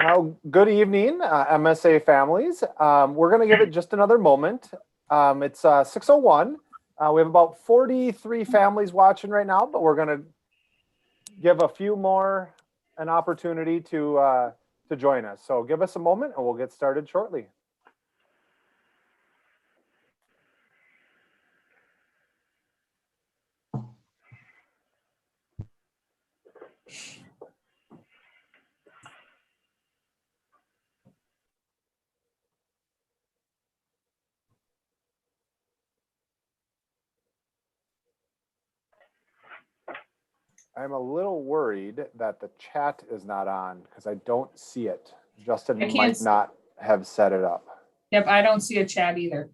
Well, good evening, MSA families. We're going to give it just another moment. It's 6:01. We have about 43 families watching right now, but we're going to give a few more an opportunity to join us. So give us a moment and we'll get started shortly. I'm a little worried that the chat is not on because I don't see it. Justin might not have set it up. Yep, I don't see a chat either.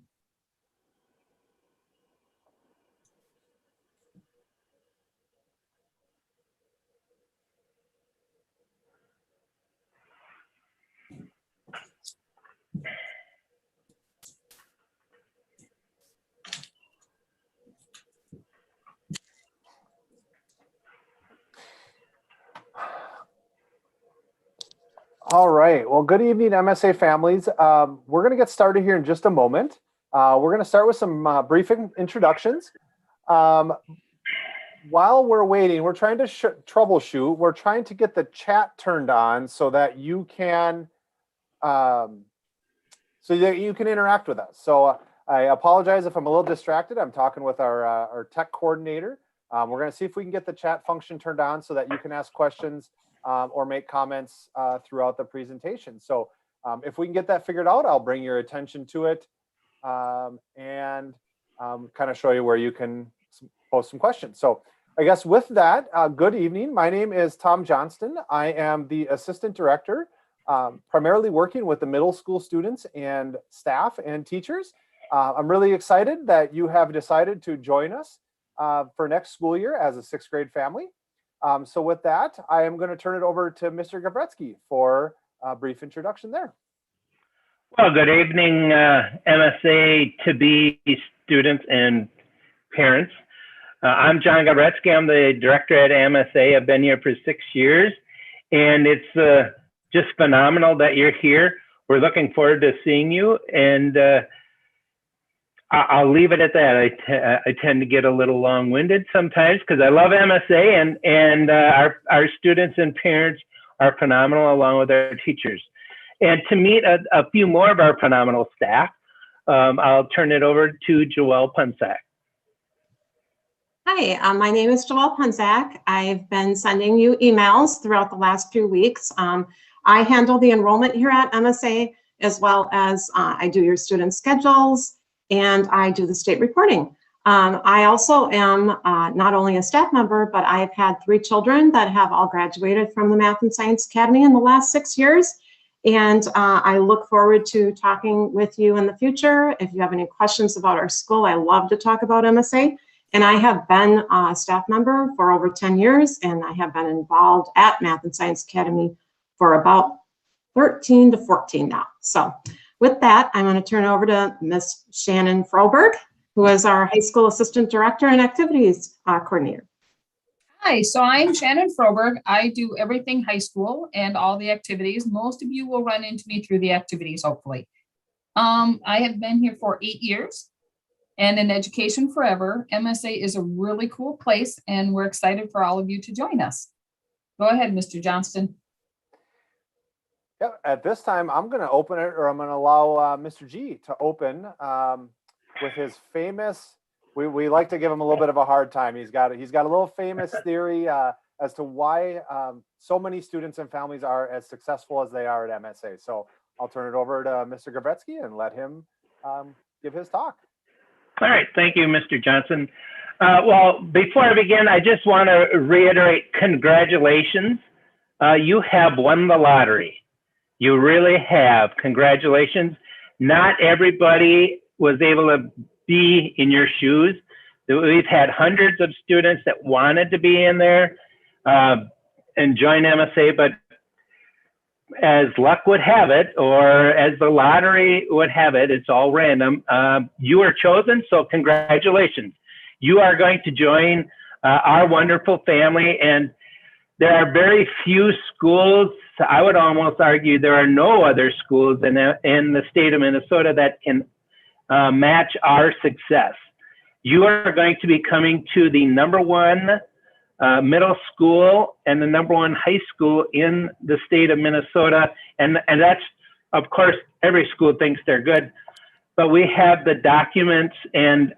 All right. Well, good evening, MSA families. We're going to get started here in just a moment. We're going to start with some brief introductions. While we're waiting, we're trying to troubleshoot. We're trying to get the chat turned on so that you can interact with us. So I apologize if I'm a little distracted. I'm talking with our tech coordinator. We're going to see if we can get the chat function turned on so that you can ask questions or make comments throughout the presentation. So if we can get that figured out, I'll bring your attention to it and kind of show you where you can post some questions. So I guess with that, good evening. My name is Tom Johnston. I am the Assistant Director, primarily working with the middle school students and staff and teachers. I'm really excited that you have decided to join us for next school year as a 6th grade family. So with that, I am going to turn it over to Mr. Gabretsky for a brief introduction there. Well, good evening, MSA-to-be students and parents. I'm John Gabretsky. I'm the director at MSA. I've been here for 6 years, and it's just phenomenal that you're here. We're looking forward to seeing you, and I'll leave it at that. I tend to get a little long-winded sometimes because I love MSA, and our students and parents are phenomenal along with our teachers. And to meet a few more of our phenomenal staff, I'll turn it over to Joelle Punsack. Hi, my name is Joelle Punsack. I've been sending you emails throughout the last few weeks. I handle the enrollment here at MSA, as well as I do your student schedules, and I do the state reporting. I also am not only a staff member, but I've had 3 children that have all graduated from the Math and Science Academy in the last 6 years. And I look forward to talking with you in the future. If you have any questions about our school, I love to talk about MSA. And I have been a staff member for over 10 years, and I have been involved at Math and Science Academy for about 13 to 14 now. So with that, I'm going to turn it over to Miss Shannon Froberg, who is our high school assistant director and activities coordinator. Hi, so I'm Shannon Froberg. I do everything high school and all the activities. Most of you will run into me through the activities, hopefully. I have been here for 8 years and in education forever. MSA is a really cool place, and we're excited for all of you to join us. Go ahead, Mr. Johnston. Yeah, at this time, I'm going to open it, or I'm going to allow Mr. G to open with his famous. We like to give him a little bit of a hard time. He's got a little famous theory as to why so many students and families are as successful as they are at MSA. So I'll turn it over to Mr. Gabretsky and let him give his talk. All right, thank you, Mr. Johnson. Well, before I begin, I just want to reiterate congratulations. You have won the lottery. You really have. Congratulations. Not everybody was able to be in your shoes. We've had hundreds of students that wanted to be in there and join MSA, but as luck would have it, or as the lottery would have it, it's all random. You were chosen, so congratulations. You are going to join our wonderful family, and there are very few schools. I would almost argue there are no other schools in the state of Minnesota that can match our success. You are going to be coming to the #1 middle school and the #1 high school in the state of Minnesota. And that's, of course, every school thinks they're good, but we have the documents and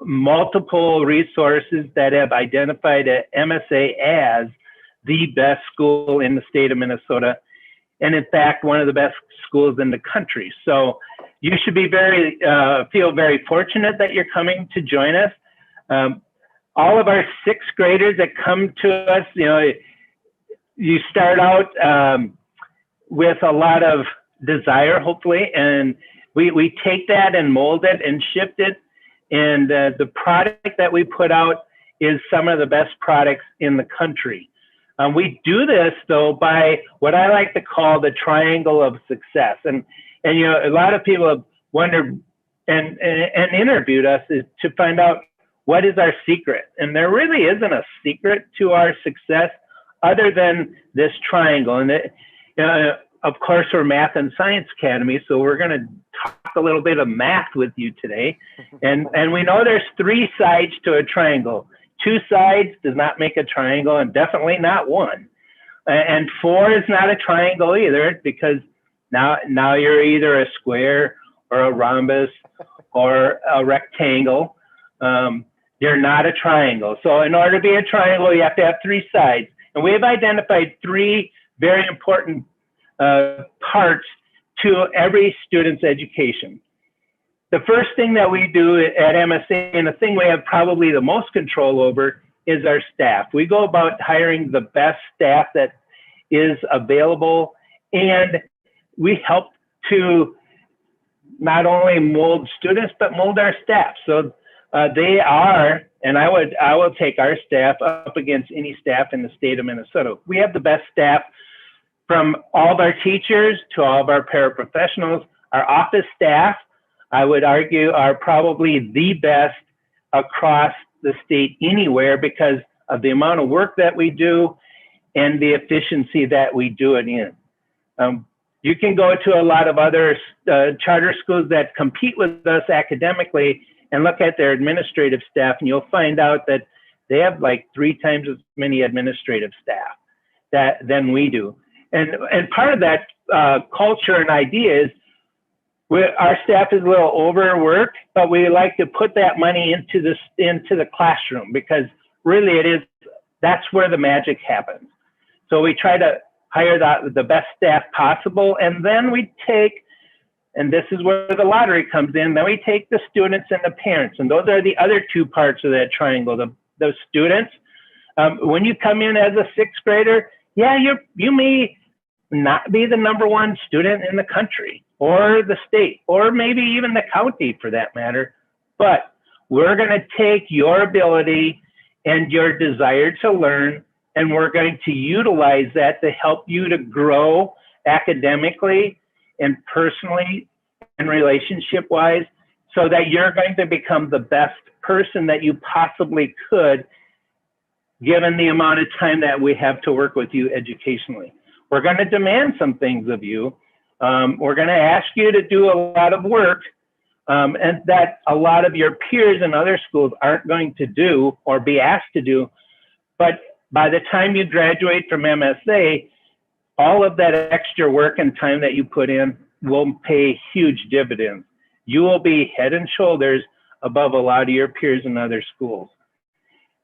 multiple resources that have identified MSA as the best school in the state of Minnesota. And in fact, one of the best schools in the country. So you should be feel very fortunate that you're coming to join us. All of our 6th graders that come to us, you start out with a lot of desire, hopefully, and we take that and mold it and shift it. And the product that we put out is some of the best products in the country. We do this, though, by what I like to call the triangle of success. And a lot of people have wondered and interviewed us to find out what is our secret. And there really isn't a secret to our success other than this triangle. And of course, we're Math and Science Academy, so we're going to talk a little bit of math with you today. And we know there's 3 sides to a triangle. 2 sides does not make a triangle, and definitely not 1. And 4 is not a triangle either, because now you're either a square or a rhombus or a rectangle. You're not a triangle. So in order to be a triangle, you have to have 3 sides. And we have identified 3 very important parts to every student's education. The first thing that we do at MSA, and the thing we have probably the most control over, is our staff. We go about hiring the best staff that is available, and we help to not only mold students, but mold our staff. So they are, and I will take our staff up against any staff in the state of Minnesota. We have the best staff, from all of our teachers to all of our paraprofessionals. Our office staff, I would argue, are probably the best across the state anywhere because of the amount of work that we do and the efficiency that we do it in. You can go to a lot of other charter schools that compete with us academically and look at their administrative staff, and you'll find out that they have like 3 times as many administrative staff than we do. And part of that culture and idea is our staff is a little overworked, but we like to put that money into the classroom, because really that's where the magic happens. So we try to hire the best staff possible, and then we take, and this is where the lottery comes in, then we take the students and the parents, and those are the other 2 parts of that triangle. The students, when you come in as a 6th grader, yeah, you may not be the #1 student in the country or the state, or maybe even the county for that matter, but we're going to take your ability and your desire to learn, and we're going to utilize that to help you to grow academically and personally and relationship-wise, so that you're going to become the best person that you possibly could, given the amount of time that we have to work with you educationally. We're going to demand some things of you. We're going to ask you to do a lot of work, and that a lot of your peers in other schools aren't going to do or be asked to do. But by the time you graduate from MSA, all of that extra work and time that you put in will pay huge dividends. You will be head and shoulders above a lot of your peers in other schools.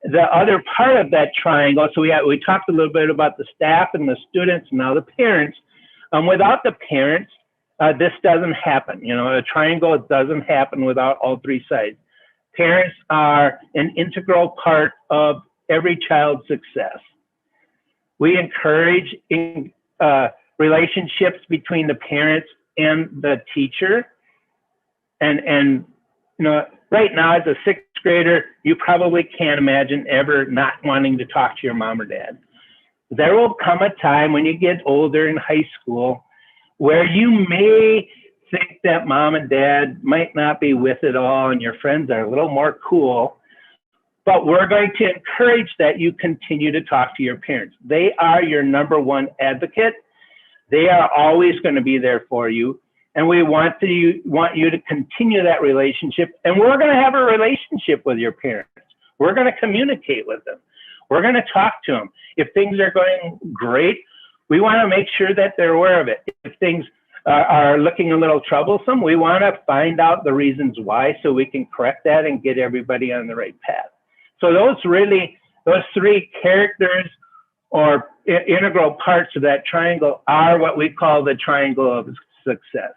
The other part of that triangle, so we talked a little bit about the staff and the students, and now the parents. Without the parents, this doesn't happen. A triangle doesn't happen without all 3 sides. Parents are an integral part of every child's success. We encourage relationships between the parents and the teacher. And right now, as a 6th grader, you probably can't imagine ever not wanting to talk to your mom or dad. There will come a time when you get older in high school where you may think that mom and dad might not be with it all and your friends are a little more cool. but we're going to encourage that you continue to talk to your parents. They are your #1 advocate. They are always going to be there for you. And we want you to continue that relationship. And we're going to have a relationship with your parents. We're going to communicate with them. We're going to talk to them. If things are going great, we want to make sure that they're aware of it. If things are looking a little troublesome, we want to find out the reasons why so we can correct that and get everybody on the right path. So those 3 characters or integral parts of that triangle are what we call the triangle of success.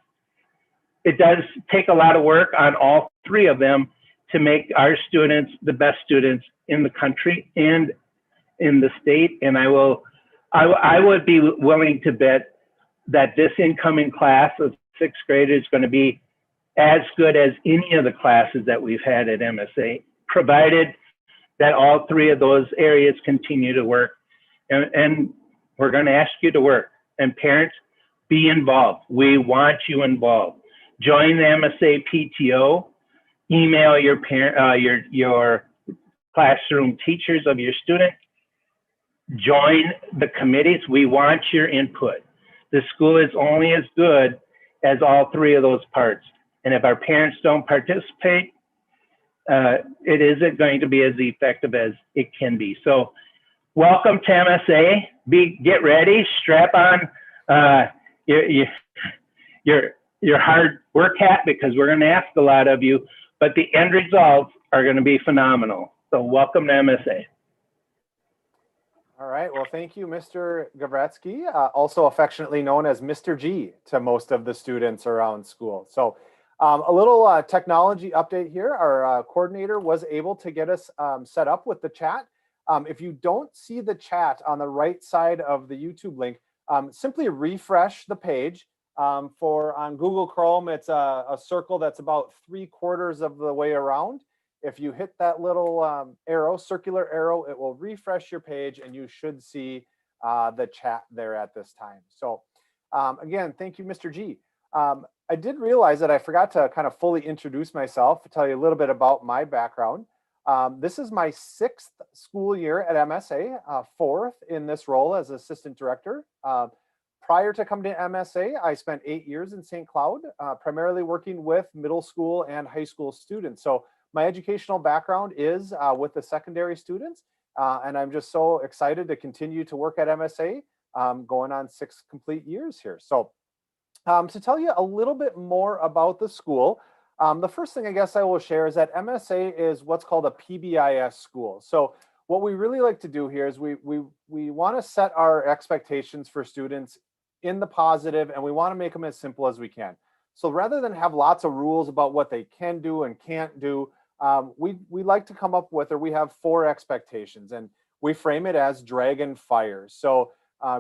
It does take a lot of work on all 3 of them to make our students the best students in the country and in the state. And I would be willing to bet that this incoming class of 6th grade is going to be as good as any of the classes that we've had at MSA, provided that all 3 of those areas continue to work. And we're going to ask you to work. And parents, be involved. We want you involved. Join the MSA PTO. Email your your classroom teachers of your student. Join the committees. We want your input. The school is only as good as all 3 of those parts. And if our parents don't participate, it isn't going to be as effective as it can be. So welcome to MSA. Get ready, strap on your hard work hat, because we're going to ask a lot of you, but the end results are going to be phenomenal. So welcome to MSA. All right. Well, thank you, Mr. Gavretsky, also affectionately known as Mr. G to most of the students around school. So a little technology update here. Our coordinator was able to get us set up with the chat. If you don't see the chat on the right side of the YouTube link, simply refresh the page. On Google Chrome, it's a circle that's about 3/4 of the way around. If you hit that little arrow, circular arrow, it will refresh your page and you should see the chat there at this time. So again, thank you, Mr. G. I did realize that I forgot to kind of fully introduce myself, to tell you a little bit about my background. This is my 6th school year at MSA, 4th in this role as assistant director. Prior to coming to MSA, I spent 8 years in St. Cloud, primarily working with middle school and high school students. So my educational background is with the secondary students, and I'm just so excited to continue to work at MSA, going on 6 complete years here. So to tell you a little bit more about the school, the first thing I guess I will share is that MSA is what's called a PBIS school. So what we really like to do here is we want to set our expectations for students in the positive, and we want to make them as simple as we can. So rather than have lots of rules about what they can do and can't do, we like to come up with, or we have 4 expectations, and we frame it as dragon fire. So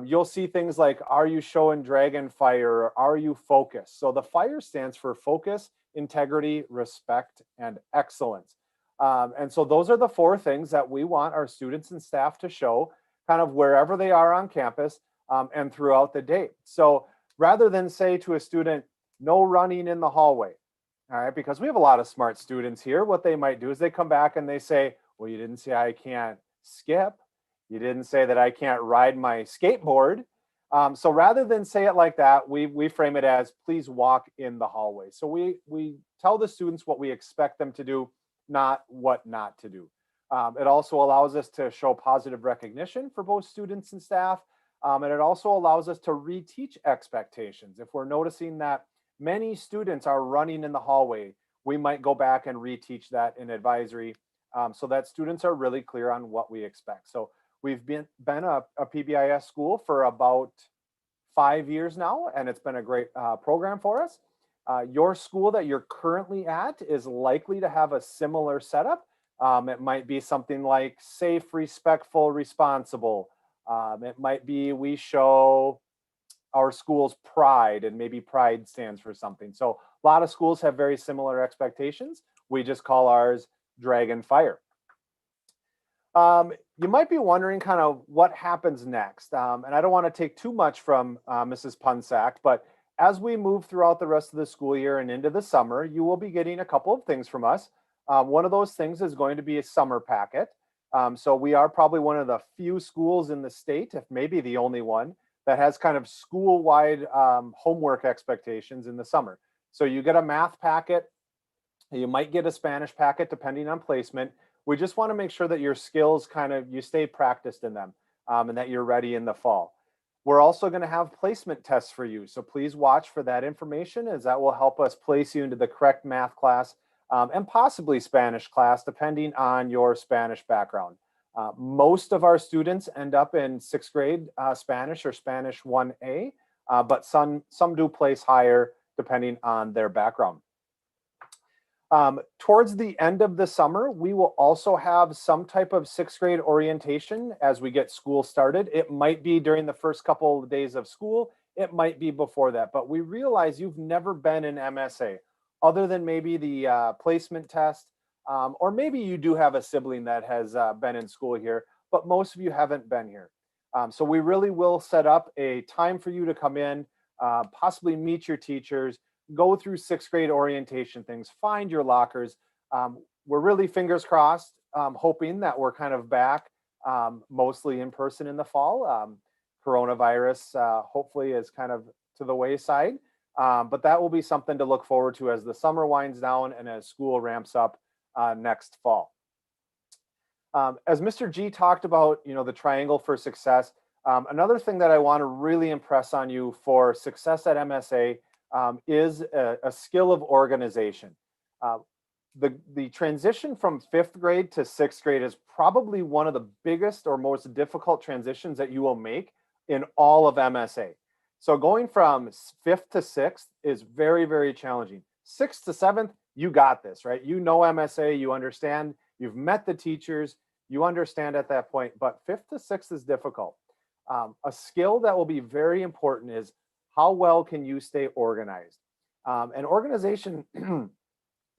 you'll see things like, are you showing dragon fire, or are you focused? So the fire stands for focus, integrity, respect, and excellence. And so those are the 4 things that we want our students and staff to show kind of wherever they are on campus and throughout the day. So rather than say to a student, no running in the hallway, all right, because we have a lot of smart students here, what they might do is they come back and they say, well, you didn't say I can't skip. You didn't say that I can't ride my skateboard. So rather than say it like that, we frame it as, please walk in the hallway. So we tell the students what we expect them to do, not what not to do. It also allows us to show positive recognition for both students and staff. And it also allows us to reteach expectations. If we're noticing that many students are running in the hallway, we might go back and reteach that in advisory so that students are really clear on what we expect. So we've been a PBIS school for about 5 years now, and it's been a great program for us. Your school that you're currently at is likely to have a similar setup. It might be something like safe, respectful, responsible. It might be we show our school's pride, and maybe pride stands for something. So a lot of schools have very similar expectations. We just call ours Dragon Fire. You might be wondering kind of what happens next. And I don't want to take too much from Mrs. Punsack, but as we move throughout the rest of the school year and into the summer, you will be getting a couple of things from us. One of those things is going to be a summer packet. So we are probably one of the few schools in the state, if maybe the only one, that has kind of school-wide homework expectations in the summer. So you get a math packet, you might get a Spanish packet depending on placement. We just want to make sure that your skills you stay practiced in them and that you're ready in the fall. We're also going to have placement tests for you. So please watch for that information, as that will help us place you into the correct math class and possibly Spanish class, depending on your Spanish background. Most of our students end up in 6th grade Spanish or Spanish 1A, but some do place higher depending on their background. Towards the end of the summer, we will also have some type of 6th grade orientation as we get school started. It might be during the first couple of days of school. It might be before that, but we realize you've never been in MSA other than maybe the placement test, or maybe you do have a sibling that has been in school here, but most of you haven't been here. So we really will set up a time for you to come in, possibly meet your teachers, go through 6th grade orientation things, find your lockers. We're really, fingers crossed, hoping that we're kind of back mostly in person in the fall. Coronavirus hopefully is kind of to the wayside, but that will be something to look forward to as the summer winds down and as school ramps up next fall. As Mr. G talked about, the triangle for success, another thing that I want to really impress on you for success at MSA is a skill of organization. The transition from 5th grade to 6th grade is probably one of the biggest or most difficult transitions that you will make in all of MSA. So going from 5th to 6th is very, very challenging. 6th to 7th, you got this, right? You know MSA, you understand, you've met the teachers, you understand at that point, but 5th to 6th is difficult. A skill that will be very important is how well can you stay organized? And organization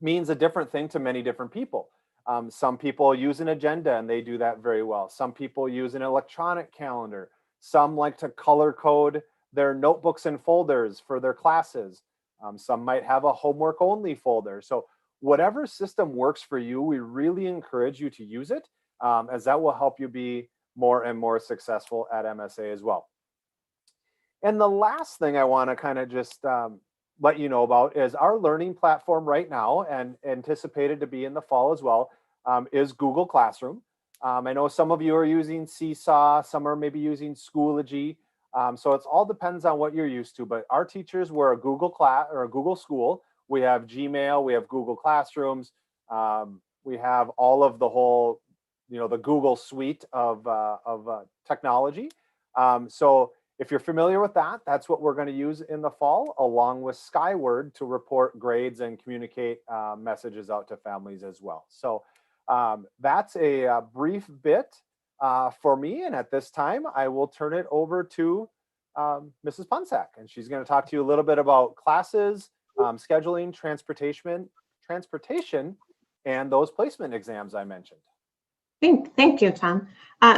means a different thing to many different people. Some people use an agenda and they do that very well. Some people use an electronic calendar. Some like to color code their notebooks and folders for their classes. Some might have a homework only folder. So whatever system works for you, we really encourage you to use it, as that will help you be more and more successful at MSA as well. And the last thing I want to kind of just let you know about is our learning platform right now, and anticipated to be in the fall as well, is Google Classroom. I know some of you are using Seesaw, some are maybe using Schoology. So it all depends on what you're used to, but our teachers were a Google class or a Google school. We have Gmail, we have Google Classrooms, we have all of the whole, the Google suite of technology. So if you're familiar with that, that's what we're going to use in the fall, along with Skyward to report grades and communicate messages out to families as well. So that's a brief bit for me. And at this time, I will turn it over to Mrs. Punsak, and she's going to talk to you a little bit about classes, scheduling, transportation, and those placement exams I mentioned. Thank you, Tom.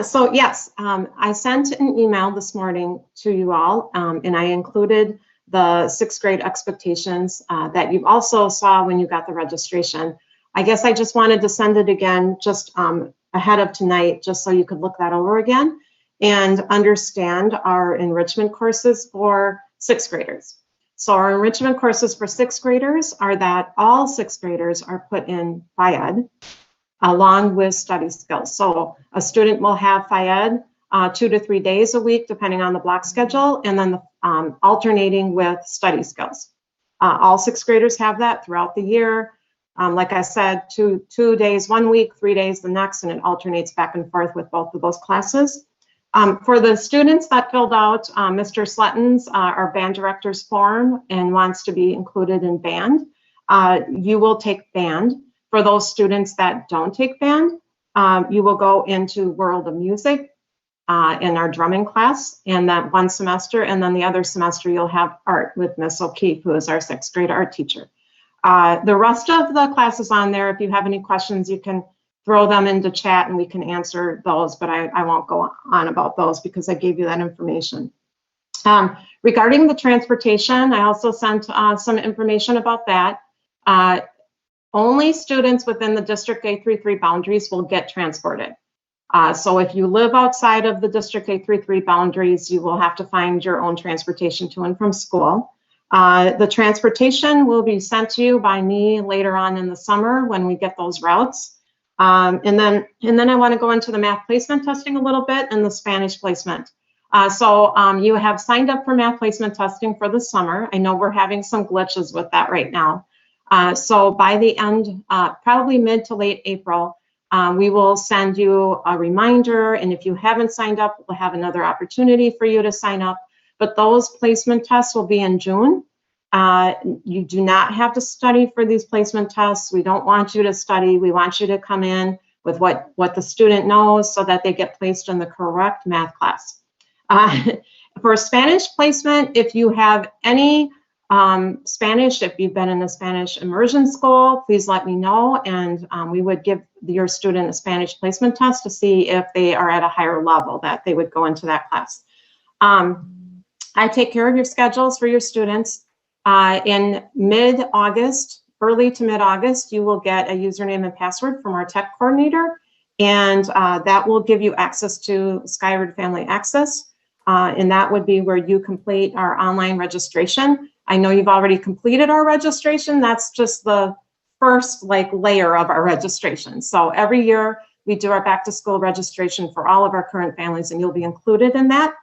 So yes, I sent an email this morning to you all, and I included the 6th grade expectations that you also saw when you got the registration. I guess I just wanted to send it again just ahead of tonight, just so you could look that over again and understand our enrichment courses for 6th graders. So our enrichment courses for 6th graders are that all 6th graders are put in Phi-Ed along with study skills. So a student will have Phi-Ed 2 to 3 days a week, depending on the block schedule, and then alternating with study skills. All 6th graders have that throughout the year. Like I said, two days 1 week, 3 days the next, and it alternates back and forth with both of those classes. For the students that filled out Mr. Sletton's, our band director's form and wants to be included in band, you will take band. For those students that don't take band, you will go into World of Music in our drumming class in that one semester, and then the other semester you'll have art with Miss O'Keefe, who is our 6th grade art teacher. The rest of the classes on there, if you have any questions, you can throw them into chat and we can answer those, but I won't go on about those because I gave you that information. Regarding the transportation, I also sent some information about that. only students within the District 833 boundaries will get transported. So if you live outside of the District 833 boundaries, you will have to find your own transportation to and from school. The transportation will be sent to you by me later on in the summer when we get those routes. And then I want to go into the math placement testing a little bit and the Spanish placement. So you have signed up for math placement testing for the summer. I know we're having some glitches with that right now. So by the end, probably mid to late April, we will send you a reminder. And if you haven't signed up, we'll have another opportunity for you to sign up. But those placement tests will be in June. You do not have to study for these placement tests. We don't want you to study. We want you to come in with what the student knows so that they get placed in the correct math class. For Spanish placement, if you have any Spanish, if you've been in a Spanish immersion school, please let me know, and we would give your student a Spanish placement test to see if they are at a higher level that they would go into that class. I take care of your schedules for your students. In mid-August, early to mid-August, you will get a username and password from our tech coordinator, and that will give you access to Skyward Family Access, and that would be where you complete our online registration. I know you've already completed our registration. That's just the first layer of our registration. So every year we do our back to school registration for all of our current families, and you'll be included in that.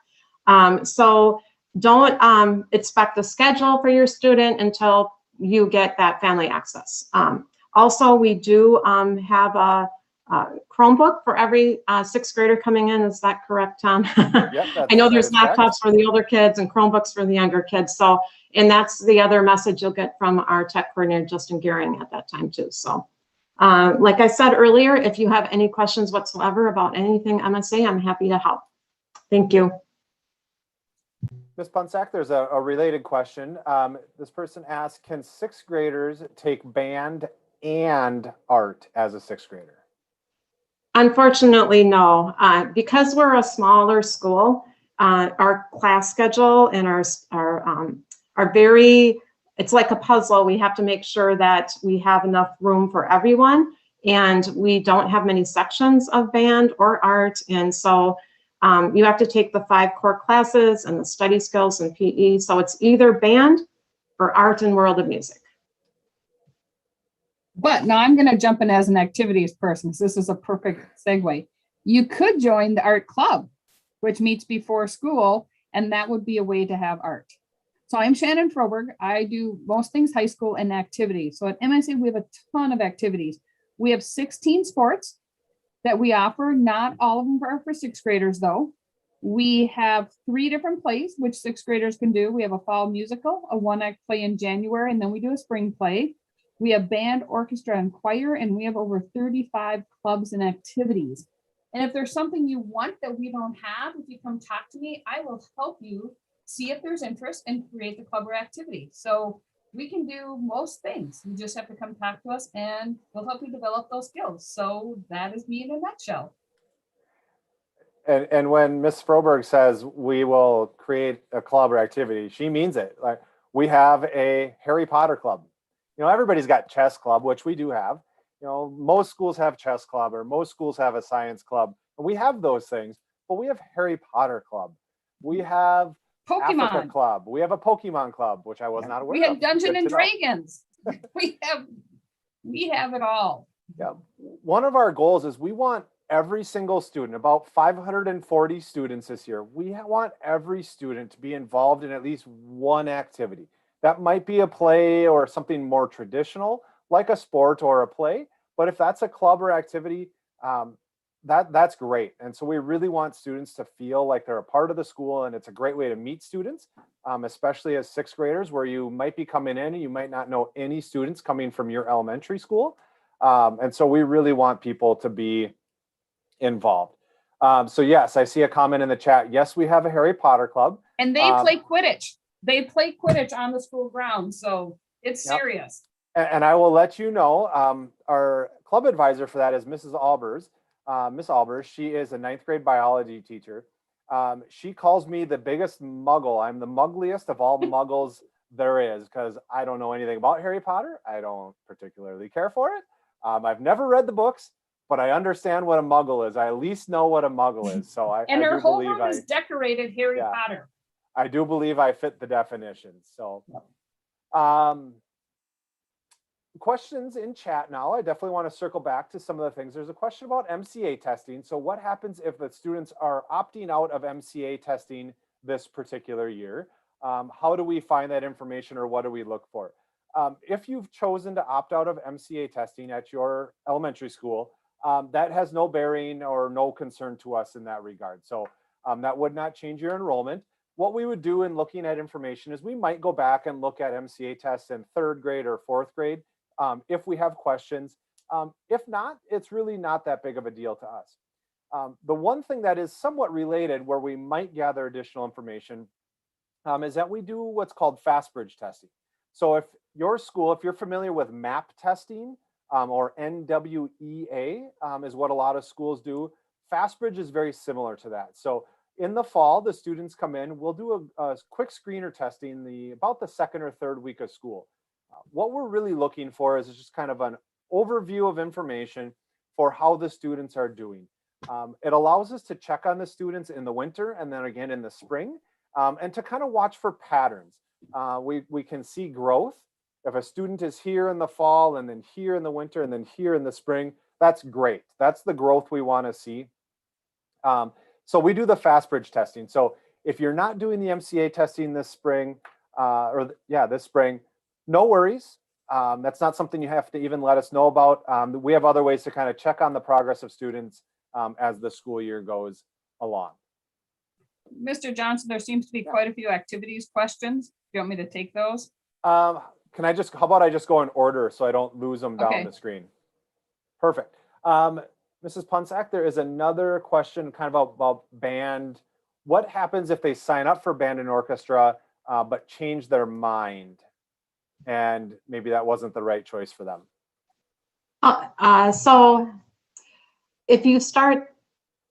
So don't expect a schedule for your student until you get that family access. Also, we do have a Chromebook for every sixth grader coming in. Is that correct, Tom? Yep, I know there's laptops correct for the older kids and Chromebooks for the younger kids. So, and that's the other message you'll get from our tech coordinator, Justin Gehring, at that time too. So, like I said earlier, if you have any questions whatsoever about anything MSA, I'm happy to help. Thank you. Ms. Punsack, there's a related question. This person asked, can sixth graders take band and art as a sixth grader? Unfortunately, no. Because we're a smaller school, our class schedule and are very, it's like a puzzle. We have to make sure that we have enough room for everyone, and we don't have many sections of band or art. And so you have to take the 5 core classes and the study skills and PE. So it's either band or art and world of music. But now I'm going to jump in as an activities person, because this is a perfect segue. You could join the art club, which meets before school, and that would be a way to have art. So I'm Shannon Froberg. I do most things high school and activities. So at MSA, we have a ton of activities. We have 16 sports that we offer. Not all of them are for sixth graders, though. We have 3 different plays, which sixth graders can do. We have a fall musical, a one-act play in January, and then we do a spring play. We have band, orchestra, and choir, and we have over 35 clubs and activities. And if there's something you want that we don't have, if you come talk to me, I will help you see if there's interest and create the club or activity. So we can do most things. You just have to come talk to us and we'll help you develop those skills. So that is me in a nutshell. And when Ms. Froberg says we will create a club or activity, she means it. Like, we have a Harry Potter club. You know, everybody's got chess club, which we do have. You know, most schools have chess club, or most schools have a science club. And we have those things, but we have Harry Potter club. We have Pokemon Africa club. We have a Pokemon club, which I was not aware of. We have Dungeons Good and to know. Dragons. we have it all. Yeah. One of our goals is we want every single student, about 540 students this year, we want every student to be involved in at least one activity. That might be a play or something more traditional, like a sport or a play. But if that's a club or activity, that's great. And so we really want students to feel like they're a part of the school, and it's a great way to meet students, especially as sixth graders, where you might be coming in and you might not know any students coming from your elementary school. And so we really want people to be involved. So yes, I see a comment in the chat. Yes, we have a Harry Potter club. And they play Quidditch. They play Quidditch on the school grounds. So it's serious. And I will let you know, our club advisor for that is Mrs. Albers. Miss Albers, she is a 9th grade biology teacher. She calls me the biggest muggle. I'm the muggliest of all muggles there is, because I don't know anything about Harry Potter. I don't particularly care for it. I've never read the books, but I understand what a muggle is. I at least know what a muggle is. So And I her do whole believe room is decorated Harry Yeah. Potter. I do believe I fit the definition. So, questions in chat now. I definitely want to circle back to some of the things. There's a question about MCA testing. So what happens if the students are opting out of MCA testing this particular year? How do we find that information, or what do we look for? If you've chosen to opt out of MCA testing at your elementary school, that has no bearing or no concern to us in that regard. So that would not change your enrollment. What we would do in looking at information is we might go back and look at MCA tests in 3rd grade or 4th grade if we have questions. If not, it's really not that big of a deal to us. The one thing that is somewhat related where we might gather additional information is that we do what's called fast bridge testing. So if your school, if you're familiar with MAP testing or NWEA is what a lot of schools do, fast bridge is very similar to that. So in the fall, the students come in, we'll do a quick screener testing about the 2nd or 3rd week of school. What we're really looking for is just kind of an overview of information for how the students are doing. It allows us to check on the students in the winter and then again in the spring, and to kind of watch for patterns. We can see growth. If a student is here in the fall and then here in the winter and then here in the spring, that's great. That's the growth we want to see. So we do the fast bridge testing. So if you're not doing the MCA testing this spring, this spring, no worries. That's not something you have to even let us know about. We have other ways to kind of check on the progress of students as the school year goes along. Mr. Johnson, there seems to be quite a few activities questions. Do you want me to take those? How about I just go in order so I don't lose them down the screen? Perfect. Mrs. Punsack, there is another question kind of about band. What happens if they sign up for band and orchestra, but change their mind? And maybe that wasn't the right choice for them. So if you start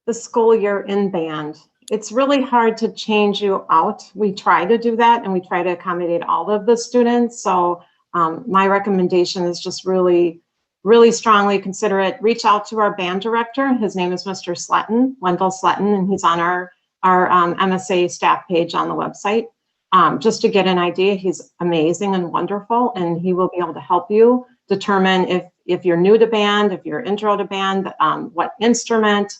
the school year in band, it's really hard to change you out. We try to do that and we try to accommodate all of the students. So my recommendation is just really strongly consider it. Reach out to our band director. His name is Mr. Sletton, Wendell Sletton, and he's on our MSA staff page on the website. Just to get an idea, he's amazing and wonderful, and he will be able to help you determine if you're new to band, if you're intro to band, what instrument.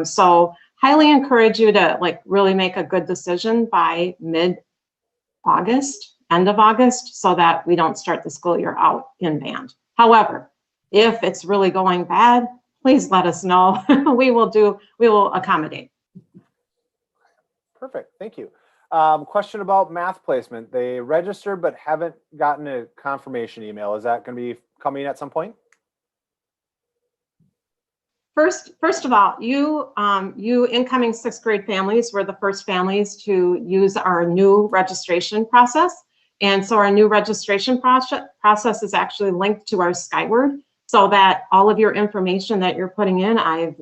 So highly encourage you to really make a good decision by mid-August, end of August, so that we don't start the school year out in band. However, if it's really going bad, please let us know. We will accommodate. Perfect, thank you. Question about math placement. They registered but haven't gotten a confirmation email. Is that going to be coming at some point? First of all, you incoming 6th grade families were the first families to use our new registration process. And so our new registration process is actually linked to our Skyward, so that all of your information that you're putting in, I've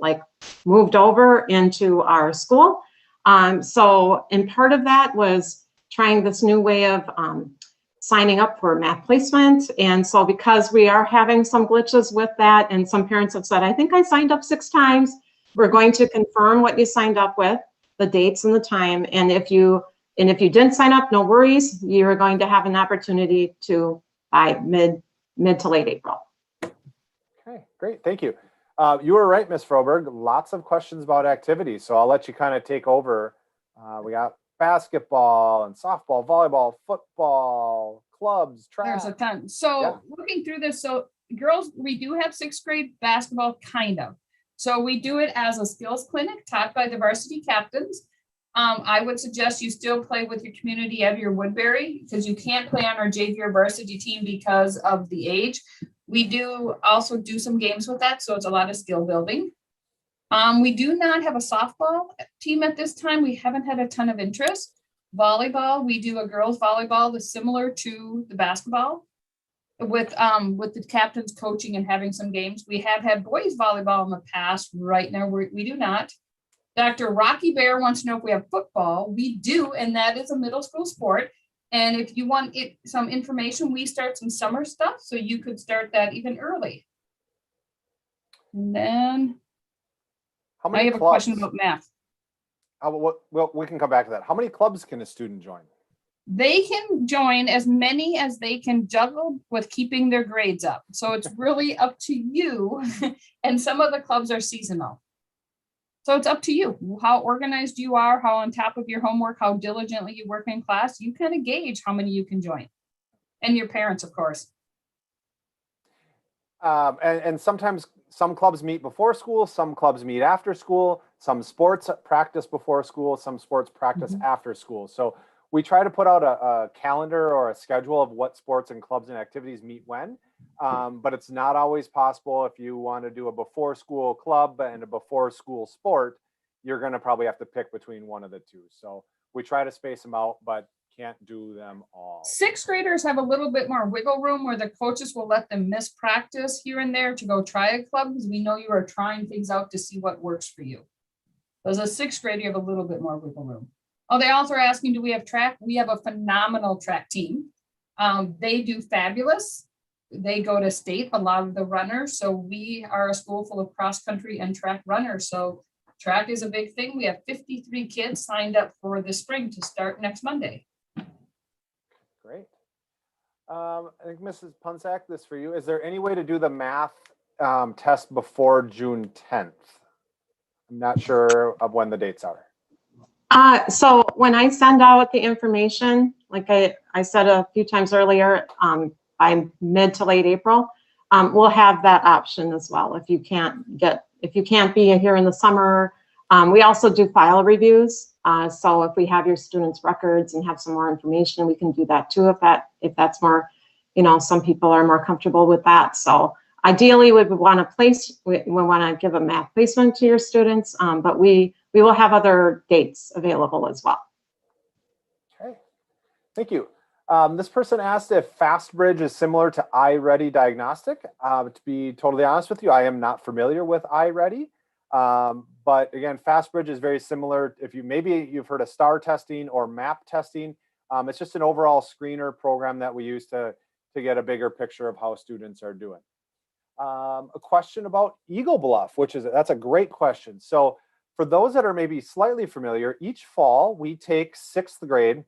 moved over into our school. And part of that was trying this new way of signing up for math placement. And so because we are having some glitches with that, and some parents have said, I think I signed up 6 times, we're going to confirm what you signed up with, the dates and the time. And if you didn't sign up, no worries. You're going to have an opportunity to by mid to late April. Okay, great, thank you. You were right, Ms. Froberg. Lots of questions about activities, so I'll let you kind of take over. We got basketball and softball, volleyball, football, clubs, track. There's a ton. So looking through this, so girls, we do have 6th grade basketball, kind of. So we do it as a skills clinic taught by the varsity captains. I would suggest you still play with your community of your Woodbury, because you can't play on our JV or varsity team because of the age. We do also do some games with that, so it's a lot of skill building. We do not have a softball team at this time. We haven't had a ton of interest. Volleyball, we do a girls volleyball that's similar to the basketball with the captains coaching and having some games. We have had boys volleyball in the past. Right now, we do not. Dr. Rocky Bear wants to know if we have football. We do, and that is a middle school sport. And if you want some information, we start some summer stuff, so you could start that even early. And then How I many have a clubs? question about math. Well, we can come back to that. How many clubs can a student join? They can join as many as they can juggle with keeping their grades up. So it's really up to you. And some of the clubs are seasonal. So it's up to you how organized you are, how on top of your homework, how diligently you work in class. You kind of gauge how many you can join. And your parents, of course. And sometimes some clubs meet before school, some clubs meet after school, some sports practice before school, some sports practice after school. So we try to put out a calendar or a schedule of what sports and clubs and activities meet when, but it's not always possible. If you want to do a before school club and a before school sport, you're going to probably have to pick between one of the two. So we try to space them out, but can't do them all. Sixth graders have a little bit more wiggle room where the coaches will let them miss practice here and there to go try a club, because we know you are trying things out to see what works for you. As a sixth grader, you have a little bit more wiggle room. Oh, they also are asking, do we have track? We have a phenomenal track team. They do fabulous. They go to state, a lot of the runners. So we are a school full of cross country and track runners. So track is a big thing. We have 53 kids signed up for the spring to start next Monday. Great. I think Mrs. Punsack, this for you. Is there any way to do the math test before June 10th? I'm not sure of when the dates are. So when I send out the information, like I said a few times earlier, by mid to late April, we'll have that option as well. If you can't be here in the summer, we also do file reviews. So if we have your students' records and have some more information, we can do that too. If that's more, some people are more comfortable with that. So ideally, we want to give a math placement to your students, but we will have other dates available as well. Okay, thank you. This person asked if FastBridge is similar to iReady Diagnostic. To be totally honest with you, I am not familiar with iReady. But again, FastBridge is very similar. If you've heard of STAR testing or MAP testing, it's just an overall screener program that we use to get a bigger picture of how students are doing. A question about Eagle Bluff, that's a great question. So for those that are maybe slightly familiar, each fall we take sixth grade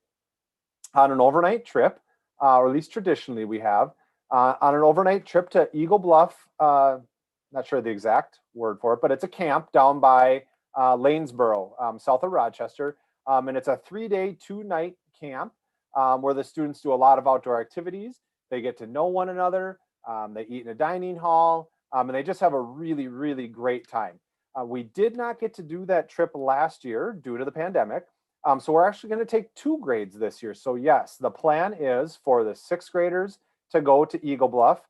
on an overnight trip, or at least traditionally we have, on an overnight trip to Eagle Bluff. Not sure the exact word for it, but it's a camp down by Lanesboro, south of Rochester. And it's a 3-day, 2-night camp where the students do a lot of outdoor activities. They get to know one another. They eat in a dining hall, and they just have a really, really great time. We did not get to do that trip last year due to the pandemic. So we're actually going to take 2 grades this year. So yes, the plan is for the 6th graders to go to Eagle Bluff.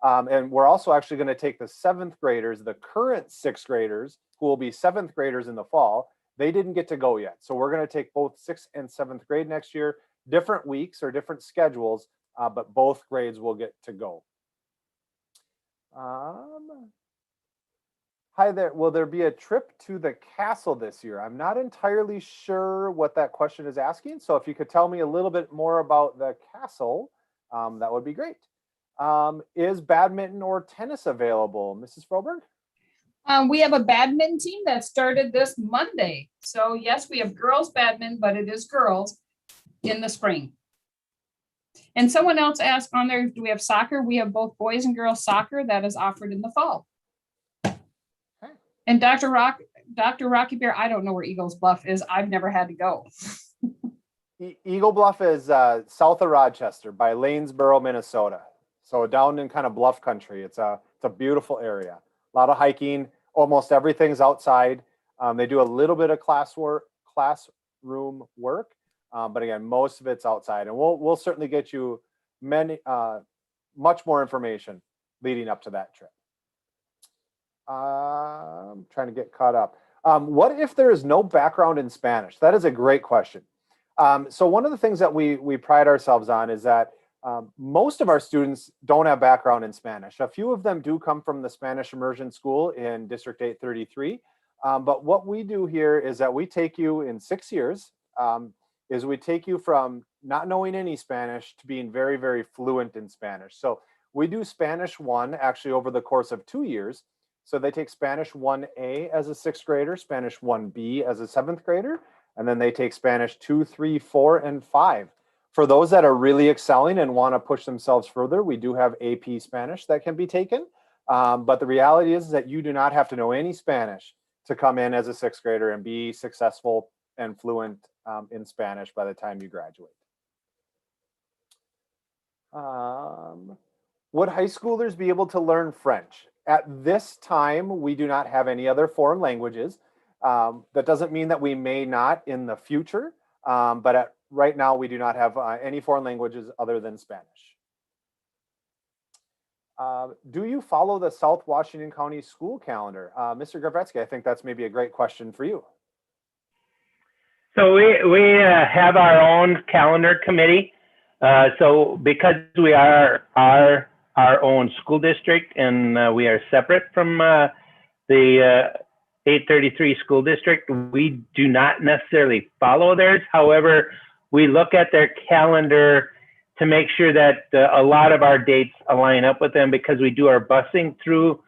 And we're also actually going to take the 7th graders, the current 6th graders, who will be 7th graders in the fall. They didn't get to go yet. So we're going to take both 6th and 7th grade next year, different weeks or different schedules, but both grades will get to go. Hi there. Will there be a trip to the castle this year? I'm not entirely sure what that question is asking. So if you could tell me a little bit more about the castle, that would be great. Is badminton or tennis available, Mrs. Froberg? We have a badminton team that started this Monday. So yes, we have girls badminton, but it is girls in the spring. And someone else asked on there, do we have soccer? We have both boys and girls soccer that is offered in the fall. Okay. And Dr. Rocky Bear, I don't know where Eagles Bluff is. I've never had to go. Eagle Bluff is south of Rochester by Lanesboro, Minnesota. So down in kind of bluff country. It's a beautiful area. A lot of hiking. Almost everything's outside. They do a little bit of classroom work, but again, most of it's outside. And we'll certainly get you much more information leading up to that trip. I'm trying to get caught up. What if there is no background in Spanish? That is a great question. So one of the things that we pride ourselves on is that most of our students don't have background in Spanish. A few of them do come from the Spanish Immersion School in District 833. But what we do here is that we take you in 6 years. is we take you from not knowing any Spanish to being very, very fluent in Spanish. So we do Spanish 1 actually over the course of 2 years. So they take Spanish 1A as a 6th grader, Spanish 1B as a 7th grader, and then they take Spanish 2, 3, 4, and 5. For those that are really excelling and want to push themselves further, we do have AP Spanish that can be taken. But the reality is that you do not have to know any Spanish to come in as a 6th grader and be successful and fluent in Spanish by the time you graduate. Would high schoolers be able to learn French? At this time, we do not have any other foreign languages. That doesn't mean that we may not in the future, but right now we do not have any foreign languages other than Spanish. Do you follow the South Washington County school calendar? Mr. Gravetsky, I think that's maybe a great question for you. So we have our own calendar committee. So because we are our own school district and we are separate from the 833 school district, we do not necessarily follow theirs. However, we look at their calendar to make sure that a lot of our dates align up with them, because we do our busing through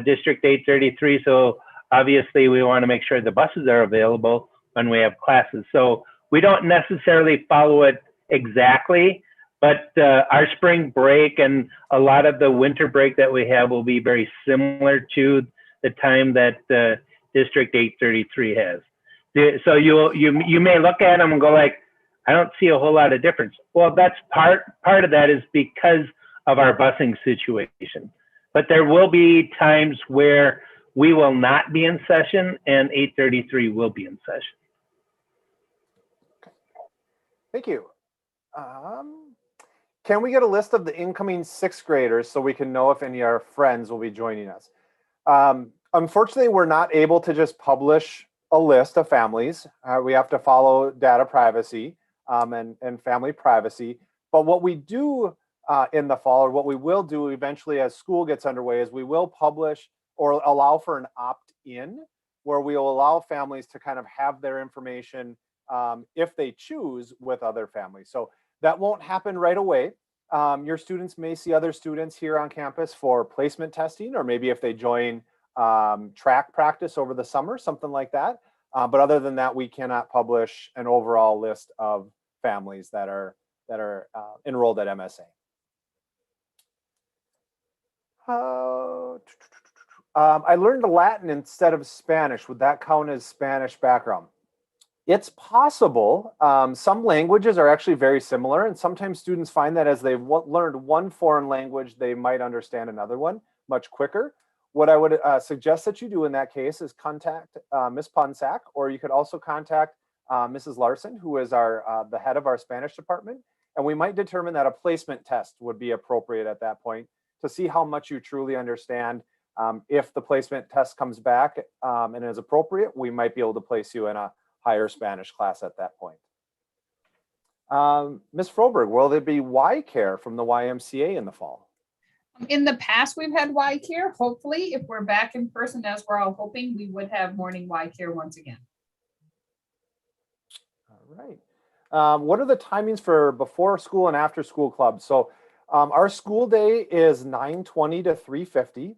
District 833. So obviously we want to make sure the buses are available when we have classes. So we don't necessarily follow it exactly, but our spring break and a lot of the winter break that we have will be very similar to the time that District 833 has. So you may look at them and go like, I don't see a whole lot of difference. Well, that's part of that is because of our busing situation. But there will be times where we will not be in session and 833 will be in session. Thank you. Can we get a list of the incoming 6th graders so we can know if any of our friends will be joining us? Unfortunately, we're not able to just publish a list of families. We have to follow data privacy and family privacy. But what we do in the fall, or what we will do eventually as school gets underway, is we will publish or allow for an opt-in, where we will allow families to kind of have their information if they choose with other families. So that won't happen right away. Your students may see other students here on campus for placement testing, or maybe if they join track practice over the summer, something like that. But other than that, we cannot publish an overall list of families that are enrolled at MSA. I learned Latin instead of Spanish. Would that count as Spanish background? It's possible. Some languages are actually very similar, and sometimes students find that as they've learned one foreign language, they might understand another one much quicker. What I would suggest that you do in that case is contact Ms. Punsack, or you could also contact Mrs. Larson, who is the head of our Spanish department, and we might determine that a placement test would be appropriate at that point to see how much you truly understand. If the placement test comes back and is appropriate, we might be able to place you in a higher Spanish class at that point. Ms. Froberg, will there be Y Care from the YMCA in the fall? In the past, we've had Y Care. Hopefully, if we're back in person, as we're all hoping, we would have morning Y Care once again. All right. What are the timings for before school and after school clubs? So our school day is 9:20 to 3:50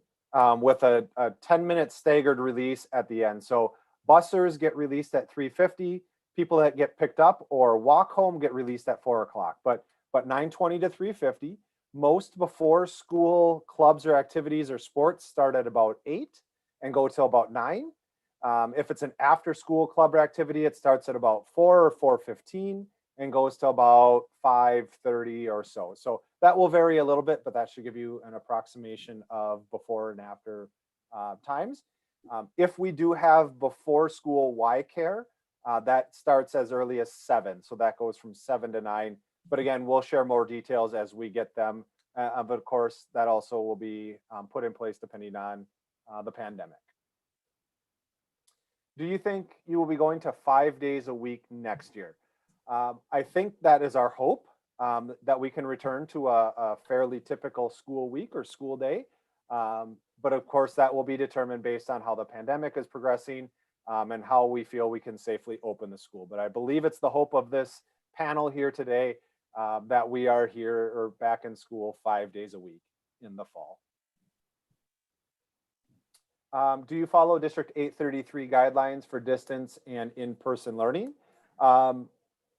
with a 10-minute staggered release at the end. So bussers get released at 3:50. People that get picked up or walk home get released at 4 o'clock. But 9:20 to 3:50. Most before school clubs or activities or sports start at about 8 and go till about 9. If it's an after school club or activity, it starts at about 4 or 4:15 and goes to about 5:30 or so. So that will vary a little bit, but that should give you an approximation of before and after times. If we do have before school Y Care, that starts as early as 7. So that goes from 7 to 9. But again, we'll share more details as we get them. But of course, that also will be put in place depending on the pandemic. Do you think you will be going to 5 days a week next year? I think that is our hope, that we can return to a fairly typical school week or school day. But of course, that will be determined based on how the pandemic is progressing and how we feel we can safely open the school. But I believe it's the hope of this panel here today that we are here or back in school 5 days a week in the fall. Do you follow District 833 guidelines for distance and in-person learning?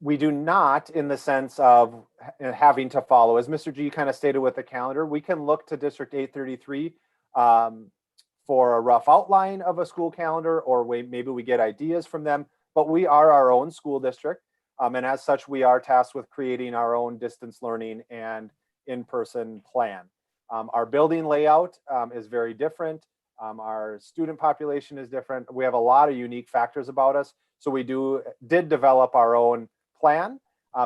We do not, in the sense of having to follow. As Mr. G kind of stated with the calendar, we can look to District 833 for a rough outline of a school calendar, or maybe we get ideas from them, but we are our own school district. And as such, we are tasked with creating our own distance learning and in-person plan. Our building layout is very different. Our student population is different. We have a lot of unique factors about us. So we did develop our own plan.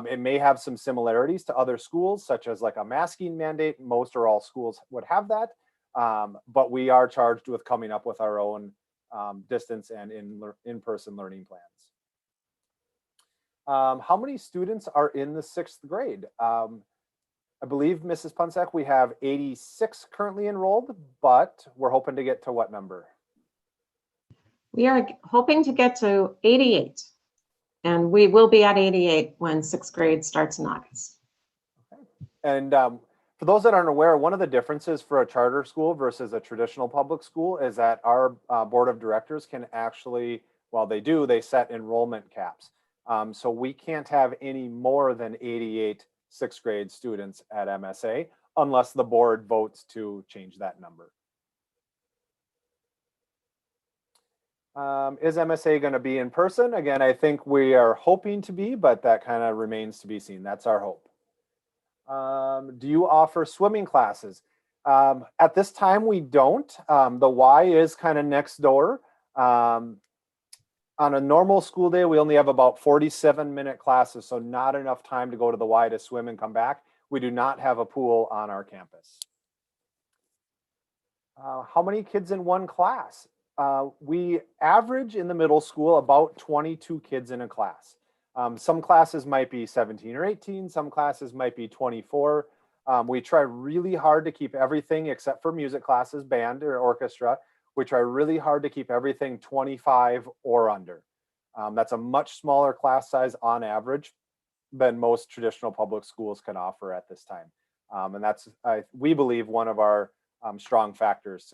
It may have some similarities to other schools, such as like a masking mandate. Most or all schools would have that. But we are charged with coming up with our own distance and in-person learning plans. How many students are in the 6th grade? I believe, Mrs. Punsak, we have 86 currently enrolled, but we're hoping to get to what number? We are hoping to get to 88, and we will be at 88 when 6th grade starts in August. Okay. And for those that aren't aware, one of the differences for a charter school versus a traditional public school is that our board of directors can actually, well, they set enrollment caps. So we can't have any more than 88 6th grade students at MSA unless the board votes to change that number. Is MSA going to be in person? Again, I think we are hoping to be, but that kind of remains to be seen. That's our hope. Do you offer swimming classes? At this time, we don't. The Y is kind of next door. On a normal school day, we only have about 47-minute classes, so not enough time to go to the Y to swim and come back. We do not have a pool on our campus. How many kids in one class? We average in the middle school about 22 kids in a class. Some classes might be 17 or 18, some classes might be 24. We try really hard to keep everything, except for music classes, band or orchestra, we try really hard to keep everything 25 or under. That's a much smaller class size on average than most traditional public schools can offer at this time. And that's, we believe, one of our strong factors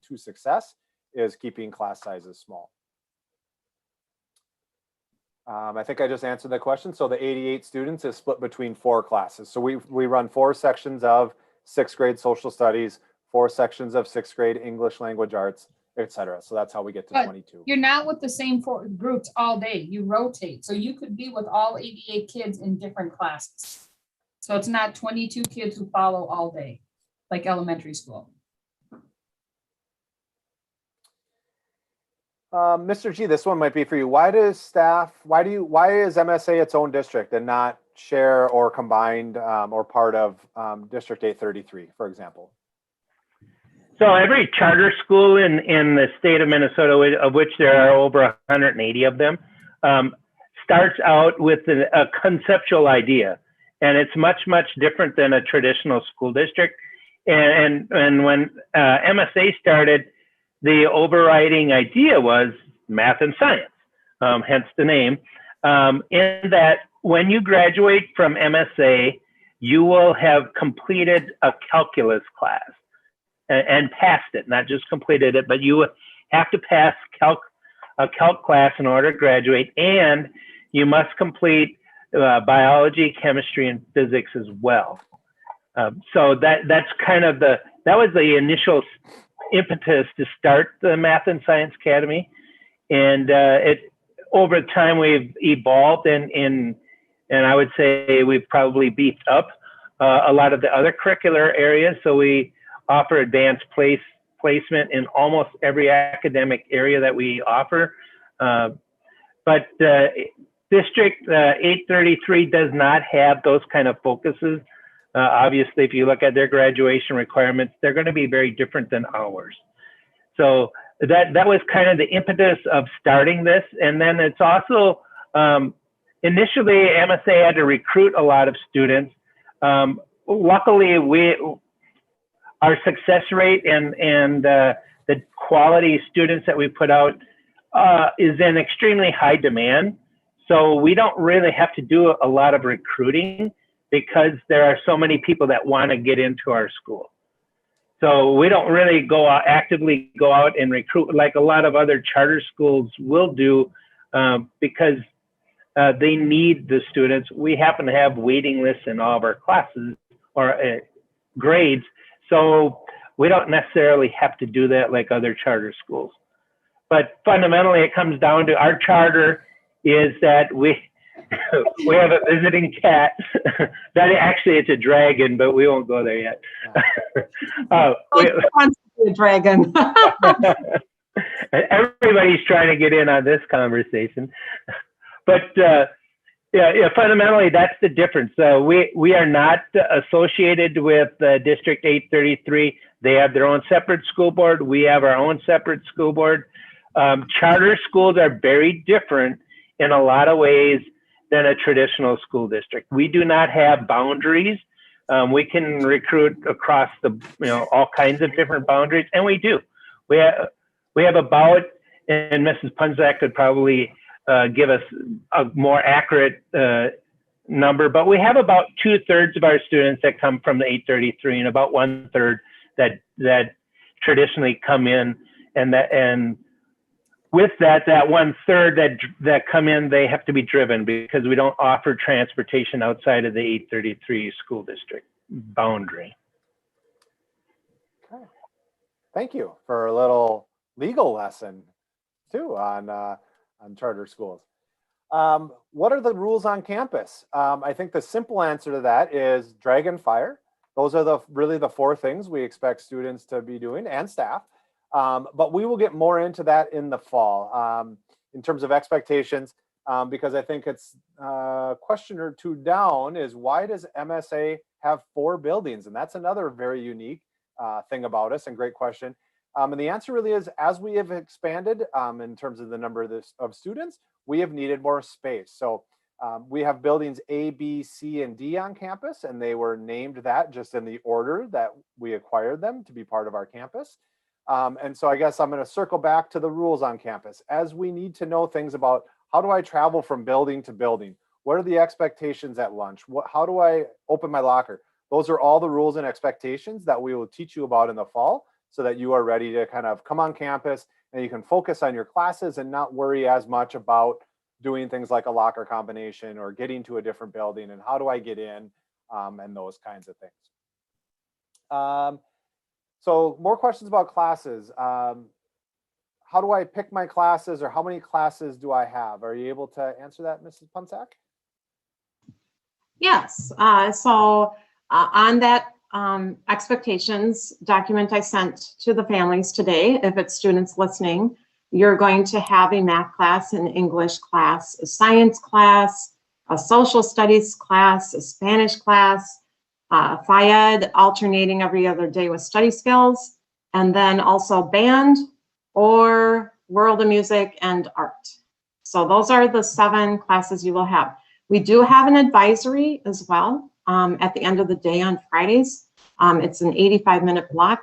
to success is keeping class sizes small. I think I just answered the question. So the 88 students is split between 4 classes. So we run 4 sections of 6th grade social studies, 4 sections of 6th grade English language arts, etc. So that's how we get to 22. You're not with the same 4 groups all day. You rotate. So you could be with all 88 kids in different classes. So it's not 22 kids who follow all day, like elementary school. Mr. G, this one might be for you. Why is MSA its own district and not share or combined or part of District 833, for example? So every charter school in the state of Minnesota, of which there are over 180 of them, starts out with a conceptual idea. And it's much, much different than a traditional school district. And when MSA started, the overriding idea was math and science, hence the name, in that when you graduate from MSA, you will have completed a calculus class and passed it, not just completed it, but you have to pass a calc class in order to graduate, and you must complete biology, chemistry, and physics as well. So that's kind of that was the initial impetus to start the Math and Science Academy, and over time we've evolved and I would say we've probably beefed up a lot of the other curricular areas. So we offer advanced placement in almost every academic area that we offer, but District 833 does not have those kind of focuses. Obviously, if you look at their graduation requirements, they're going to be very different than ours. So that was kind of the impetus of starting this. And then it's also, initially, MSA had to recruit a lot of students. Luckily, our success rate and the quality students that we put out is in extremely high demand. So we don't really have to do a lot of recruiting because there are so many people that want to get into our school. So we don't really actively go out and recruit like a lot of other charter schools will do because they need the students. We happen to have waiting lists in all of our classes or grades. So we don't necessarily have to do that like other charter schools. But fundamentally, it comes down to our charter is that we have a visiting cat. That actually it's a dragon, but we won't go there yet. A dragon. Everybody's trying to get in on this conversation, but yeah, fundamentally that's the difference. We are not associated with District 833. They have their own separate school board. We have our own separate school board. Charter schools are very different in a lot of ways than a traditional school district. We do not have boundaries. We can recruit across all kinds of different boundaries, and we do. We have about, and Mrs. Punzak could probably give us a more accurate number, but we have about 2/3 of our students that come from the 833 and about 1/3 that traditionally come in, and with that 1/3 that come in, they have to be driven because we don't offer transportation outside of the 833 school district boundary. Okay. Thank you for a little legal lesson too on charter schools. What are the rules on campus? I think the simple answer to that is dragon fire. Those are really the 4 things we expect students to be doing and staff. But we will get more into that in the fall in terms of expectations, because I think it's a question or 2 down is why does MSA have 4 buildings? And that's another very unique thing about us and great question. And the answer really is as we have expanded in terms of the number of students, we have needed more space. So we have buildings A, B, C, and D on campus, and they were named that just in the order that we acquired them to be part of our campus. And so I guess I'm going to circle back to the rules on campus as we need to know things about how do I travel from building to building? What are the expectations at lunch? How do I open my locker? Those are all the rules and expectations that we will teach you about in the fall so that you are ready to kind of come on campus and you can focus on your classes and not worry as much about doing things like a locker combination or getting to a different building and how do I get in and those kinds of things. So more questions about classes. How do I pick my classes or how many classes do I have? Are you able to answer that, Mrs. Punzak? Yes. So on that expectations document I sent to the families today, if it's students listening, you're going to have a math class, an English class, a science class, a social studies class, a Spanish class, Phi-Ed alternating every other day with study skills, and then also band or world of music and art. So those are the 7 classes you will have. We do have an advisory as well at the end of the day on Fridays. It's an 85-minute block.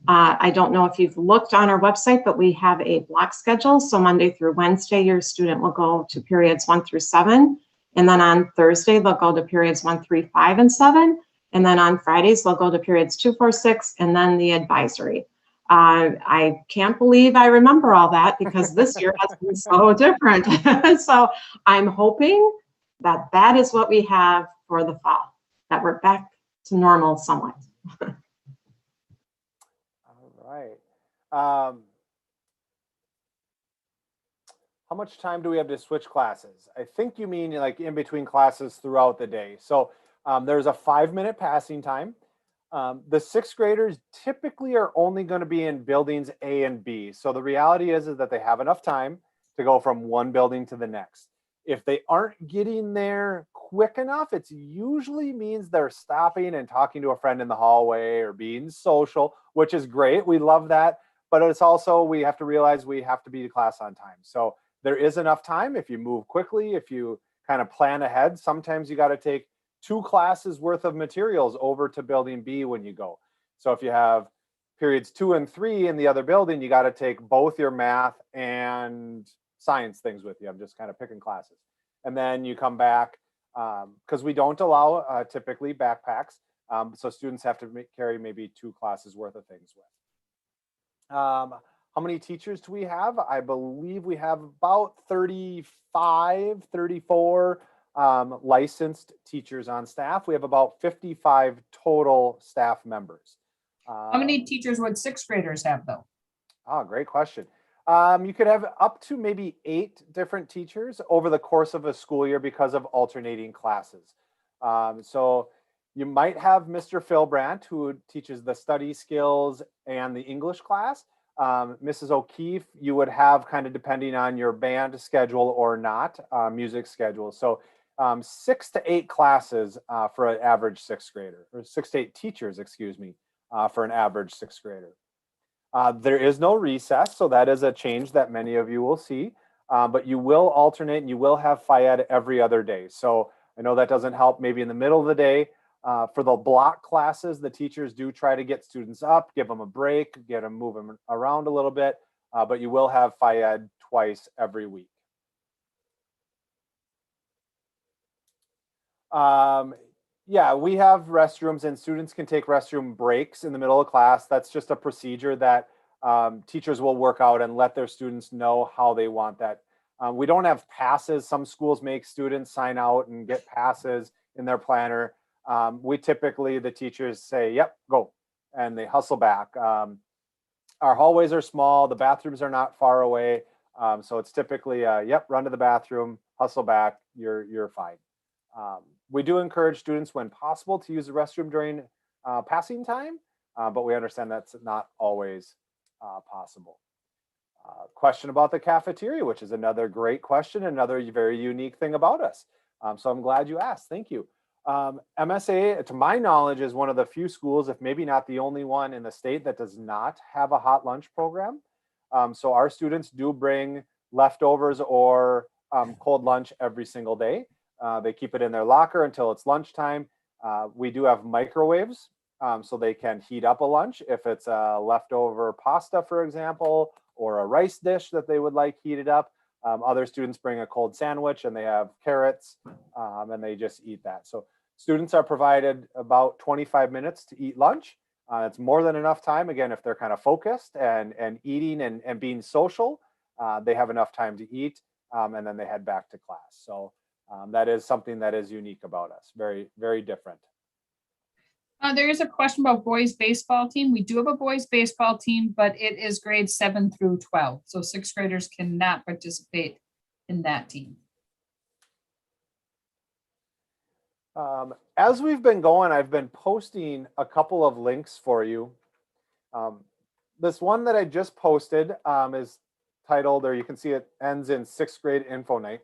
I don't know if you've looked on our website, but we have a block schedule. So Monday through Wednesday, your student will go to periods 1 through 7. And then on Thursday, they'll go to periods 1, 3, 5, and 7. And then on Fridays, they'll go to periods 2, 4, 6, and then the advisory. I can't believe I remember all that because this year has been so different. So I'm hoping that that is what we have for the fall, that we're back to normal somewhat. All right. How much time do we have to switch classes? I think you mean like in between classes throughout the day. So there's a 5-minute passing time. The 6th graders typically are only going to be in buildings A and B. So the reality is that they have enough time to go from one building to the next. If they aren't getting there quick enough, it usually means they're stopping and talking to a friend in the hallway or being social, which is great. We love that. But it's also, we have to realize we have to be to class on time. So there is enough time if you move quickly, if you kind of plan ahead. Sometimes you got to take 2 classes worth of materials over to building B when you go. So if you have periods 2 and 3 in the other building, you got to take both your math and science things with you. I'm just kind of picking classes. And then you come back, because we don't allow typically backpacks. So students have to carry maybe 2 classes worth of things with. How many teachers do we have? I believe we have about 35, 34 licensed teachers on staff. We have about 55 total staff members. How many teachers would 6th graders have though? Oh, great question. You could have up to maybe 8 different teachers over the course of a school year because of alternating classes. So you might have Mr. Philbrandt, who teaches the study skills and the English class. Mrs. O'Keefe, you would have kind of depending on your band schedule or not, music schedule. So 6 to 8 classes for an average 6th grader, or 6 to 8 teachers, excuse me, for an average 6th grader. There is no recess, so that is a change that many of you will see, but you will alternate and you will have Phy-Ed every other day. So I know that doesn't help maybe in the middle of the day. For the block classes, the teachers do try to get students up, give them a break, get them moving around a little bit, but you will have Phy-Ed twice every week. Yeah, we have restrooms and students can take restroom breaks in the middle of class. That's just a procedure that teachers will work out and let their students know how they want that. We don't have passes. Some schools make students sign out and get passes in their planner. We typically, the teachers say, yep, go, and they hustle back. Our hallways are small. The bathrooms are not far away. So it's typically, yep, run to the bathroom, hustle back, you're fine. We do encourage students when possible to use the restroom during passing time, but we understand that's not always possible. Question about the cafeteria, which is another great question, another very unique thing about us. So I'm glad you asked. Thank you. MSA, to my knowledge, is one of the few schools, if maybe not the only one in the state, that does not have a hot lunch program. So our students do bring leftovers or cold lunch every single day. They keep it in their locker until it's lunchtime. We do have microwaves, so they can heat up a lunch if it's a leftover pasta, for example, or a rice dish that they would like heated up. Other students bring a cold sandwich and they have carrots and they just eat that. So students are provided about 25 minutes to eat lunch. It's more than enough time. Again, if they're kind of focused and eating and being social, they have enough time to eat and then they head back to class. So that is something that is unique about us. Very, very different. There is a question about boys baseball team. We do have a boys baseball team, but it is grades 7 through 12. So 6th graders cannot participate in that team. As we've been going, I've been posting a couple of links for you. This one that I just posted is titled, or you can see it ends in 6th grade info night.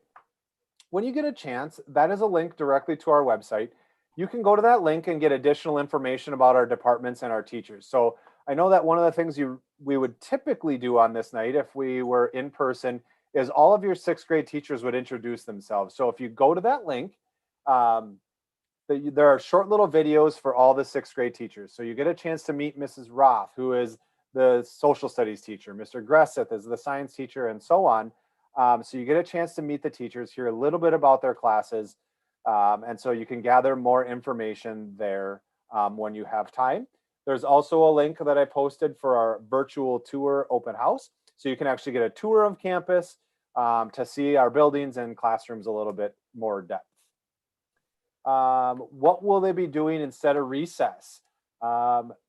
When you get a chance, that is a link directly to our website. You can go to that link and get additional information about our departments and our teachers. So I know that one of the things we would typically do on this night if we were in person is all of your 6th grade teachers would introduce themselves. So if you go to that link, there are short little videos for all the 6th grade teachers. So you get a chance to meet Mrs. Roth, who is the social studies teacher, Mr. Gresseth is the science teacher, and so on. So you get a chance to meet the teachers, hear a little bit about their classes, and so you can gather more information there when you have time. There's also a link that I posted for our virtual tour open house. So you can actually get a tour of campus to see our buildings and classrooms a little bit more depth. What will they be doing instead of recess?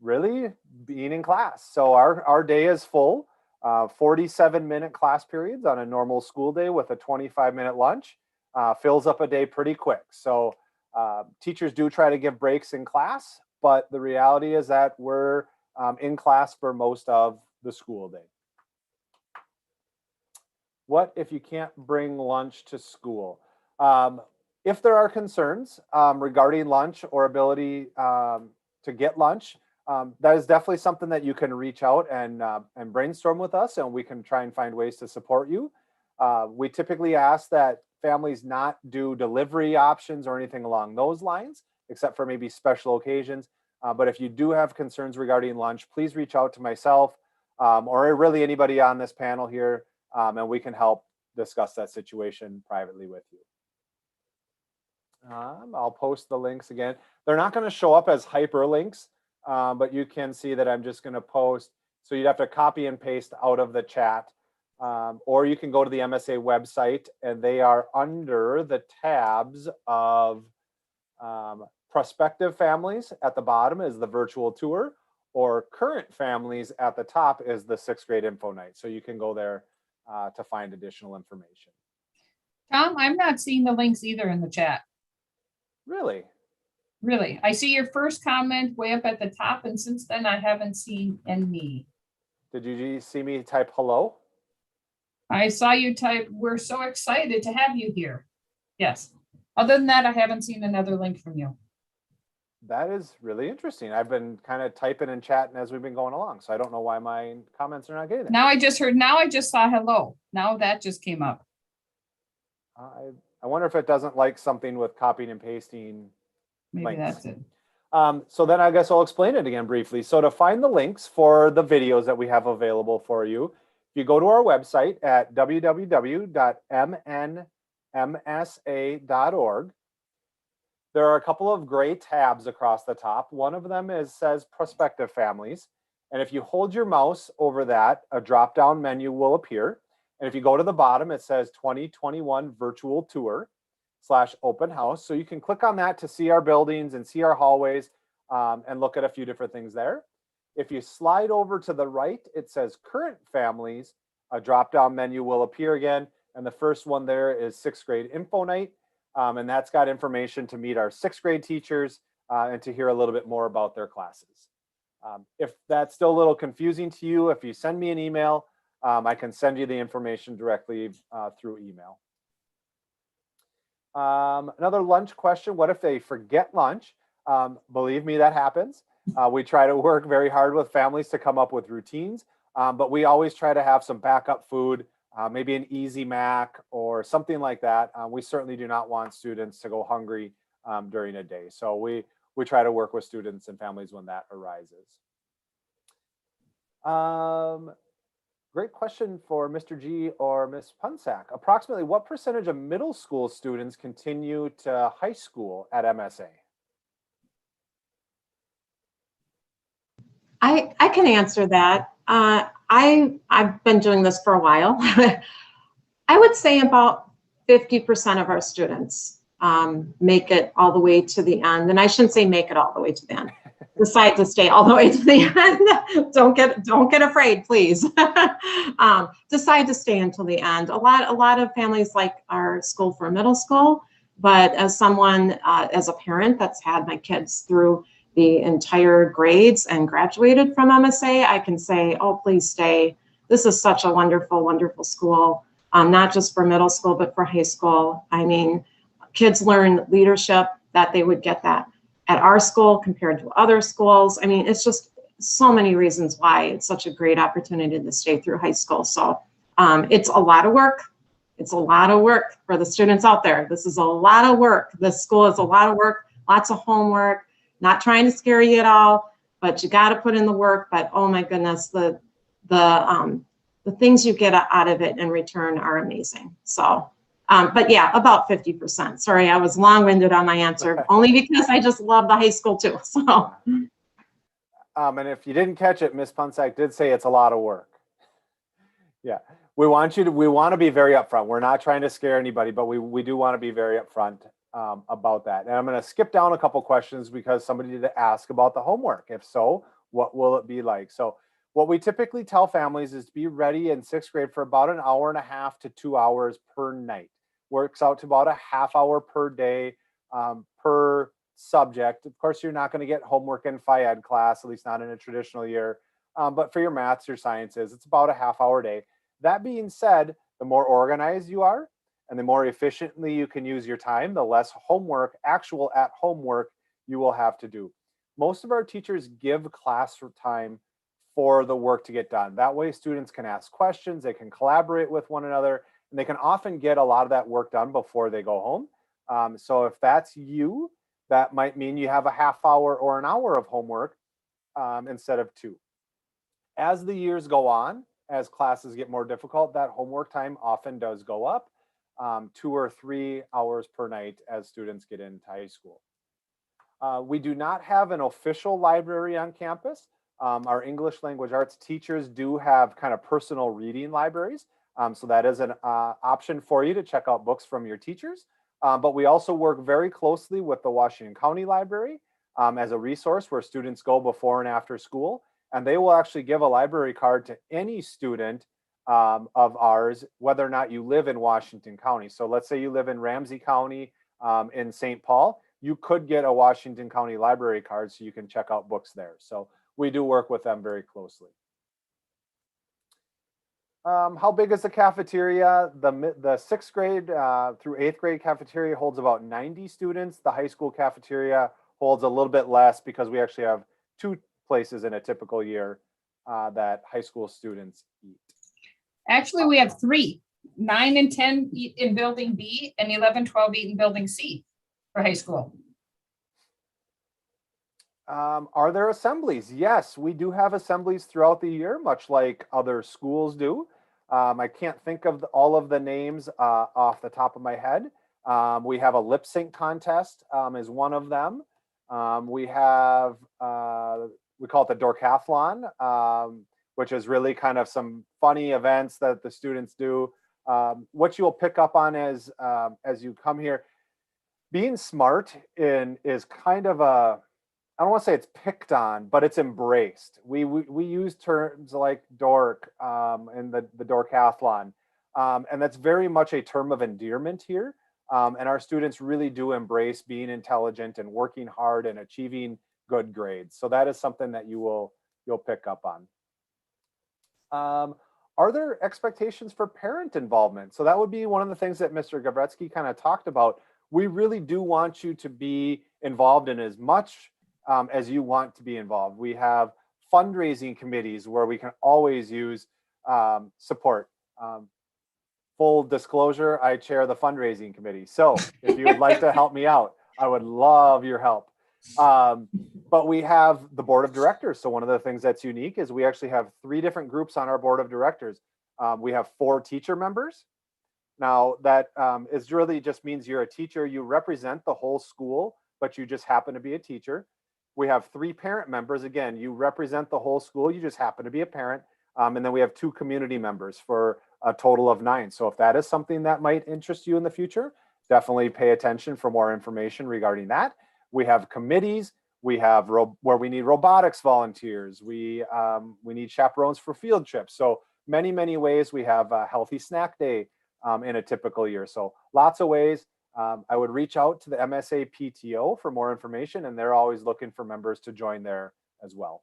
Really being in class. So our day is full, 47-minute class periods on a normal school day with a 25-minute lunch. Fills up a day pretty quick. So teachers do try to give breaks in class, but the reality is that we're in class for most of the school day. What if you can't bring lunch to school? If there are concerns regarding lunch or ability to get lunch, that is definitely something that you can reach out and brainstorm with us, and we can try and find ways to support you. We typically ask that families not do delivery options or anything along those lines, except for maybe special occasions. But if you do have concerns regarding lunch, please reach out to myself or really anybody on this panel here, and we can help discuss that situation privately with you. I'll post the links again. They're not going to show up as hyperlinks, but you can see that I'm just going to post. So you'd have to copy and paste out of the chat, or you can go to the MSA website, and they are under the tabs of prospective families. At the bottom is the virtual tour, or current families at the top is the 6th grade info night. So you can go there to find additional information. Tom, I'm not seeing the links either in the chat. Really? Really. I see your first comment way up at the top, and since then I haven't seen any. Did you see me type hello? I saw you type, "We're so excited to have you here." Yes. Other than that, I haven't seen another link from you. That is really interesting. I've been kind of typing and chatting as we've been going along, so I don't know why my comments are not getting there. Now I just saw hello. Now that just came up. I wonder if it doesn't like something with copying and pasting. Maybe links. that's it. So then I guess I'll explain it again briefly. So to find the links for the videos that we have available for you, if you go to our website at www.mnmsa.org, there are a couple of gray tabs across the top. One of them says prospective families. And if you hold your mouse over that, a drop-down menu will appear. And if you go to the bottom, it says 2021 virtual tour / open house. So you can click on that to see our buildings and see our hallways and look at a few different things there. If you slide over to the right, it says current families. A drop-down menu will appear again. And the first one there is 6th grade info night. And that's got information to meet our 6th grade teachers and to hear a little bit more about their classes. If that's still a little confusing to you, if you send me an email, I can send you the information directly through email. Another lunch question: what if they forget lunch? Believe me, that happens. We try to work very hard with families to come up with routines, but we always try to have some backup food, maybe an Easy Mac or something like that. We certainly do not want students to go hungry during a day. So we try to work with students and families when that arises. Great question for Mr. G or Ms. Punsack. Approximately what percentage of middle school students continue to high school at MSA? I can answer that. I've been doing this for a while. I would say about 50% of our students make it all the way to the end. And I shouldn't say make it all the way to the end. Decide to stay all the way to the end. Don't get afraid, please. Decide to stay until the end. A lot of families like our school for middle school, but as someone, as a parent that's had my kids through the entire grades and graduated from MSA, I can say, oh, please stay. This is such a wonderful, wonderful school, not just for middle school, but for high school. I mean, kids learn leadership that they would get that at our school compared to other schools. I mean, it's just so many reasons why it's such a great opportunity to stay through high school. So it's a lot of work. It's a lot of work for the students out there. This is a lot of work. This school is a lot of work, lots of homework, not trying to scare you at all, but you got to put in the work. But oh my goodness, the things you get out of it in return are amazing. So, but yeah, about 50%. Sorry, I was long-winded on my answer, only because I just love the high school too. So, and if you didn't catch it, Ms. Punsack did say it's a lot of work. Yeah, we want to be very upfront. We're not trying to scare anybody, but we do want to be very upfront about that. And I'm going to skip down a couple questions because somebody did ask about the homework. If so, what will it be like? So what we typically tell families is to be ready in 6th grade for about an hour and a half to 2 hours per night. Works out to about a half hour per day per subject. Of course, you're not going to get homework in Phy-Ed class, at least not in a traditional year. But for your maths, your sciences, it's about a half hour day. That being said, the more organized you are and the more efficiently you can use your time, the less homework, actual at-home work you will have to do. Most of our teachers give class time for the work to get done. That way students can ask questions, they can collaborate with one another, and they can often get a lot of that work done before they go home. So if that's you, that might mean you have a half hour or an hour of homework instead of 2. As the years go on, as classes get more difficult, that homework time often does go up, 2 or 3 hours per night as students get into high school. We do not have an official library on campus. Our English language arts teachers do have kind of personal reading libraries. So that is an option for you to check out books from your teachers. But we also work very closely with the Washington County Library as a resource where students go before and after school. And they will actually give a library card to any student of ours, whether or not you live in Washington County. So let's say you live in Ramsey County in St. Paul, you could get a Washington County library card so you can check out books there. So we do work with them very closely. How big is the cafeteria? The 6th grade through 8th grade cafeteria holds about 90 students. The high school cafeteria holds a little bit less because we actually have 2 places in a typical year that high school students eat. Actually, we have 3, 9 and 10 eat in building B and 11, 12 eat in building C for high school. Are there assemblies? Yes, we do have assemblies throughout the year, much like other schools do. I can't think of all of the names off the top of my head. We have a lip sync contest is one of them. We have, we call it the Dorkathlon, which is really kind of some funny events that the students do. What you'll pick up on as you come here, being smart is kind of a, I don't want to say it's picked on, but it's embraced. We use terms like dork in the Dorkathlon, and that's very much a term of endearment here. And our students really do embrace being intelligent and working hard and achieving good grades. So that is something that you'll pick up on. Are there expectations for parent involvement? So that would be one of the things that Mr. Gavretsky kind of talked about. We really do want you to be involved in as much as you want to be involved. We have fundraising committees where we can always use support. Full disclosure, I chair the fundraising committee. So if you would like to help me out, I would love your help. But we have the board of directors. So one of the things that's unique is we actually have 3 different groups on our board of directors. We have 4 teacher members. Now that is really just means you're a teacher, you represent the whole school, but you just happen to be a teacher. We have 3 parent members. Again, you represent the whole school, you just happen to be a parent. And then we have 2 community members for a total of 9. So if that is something that might interest you in the future, definitely pay attention for more information regarding that. We have committees. We have where we need robotics volunteers. We need chaperones for field trips. So many ways. We have a healthy snack day in a typical year. So lots of ways. I would reach out to the MSA PTO for more information, and they're always looking for members to join there as well.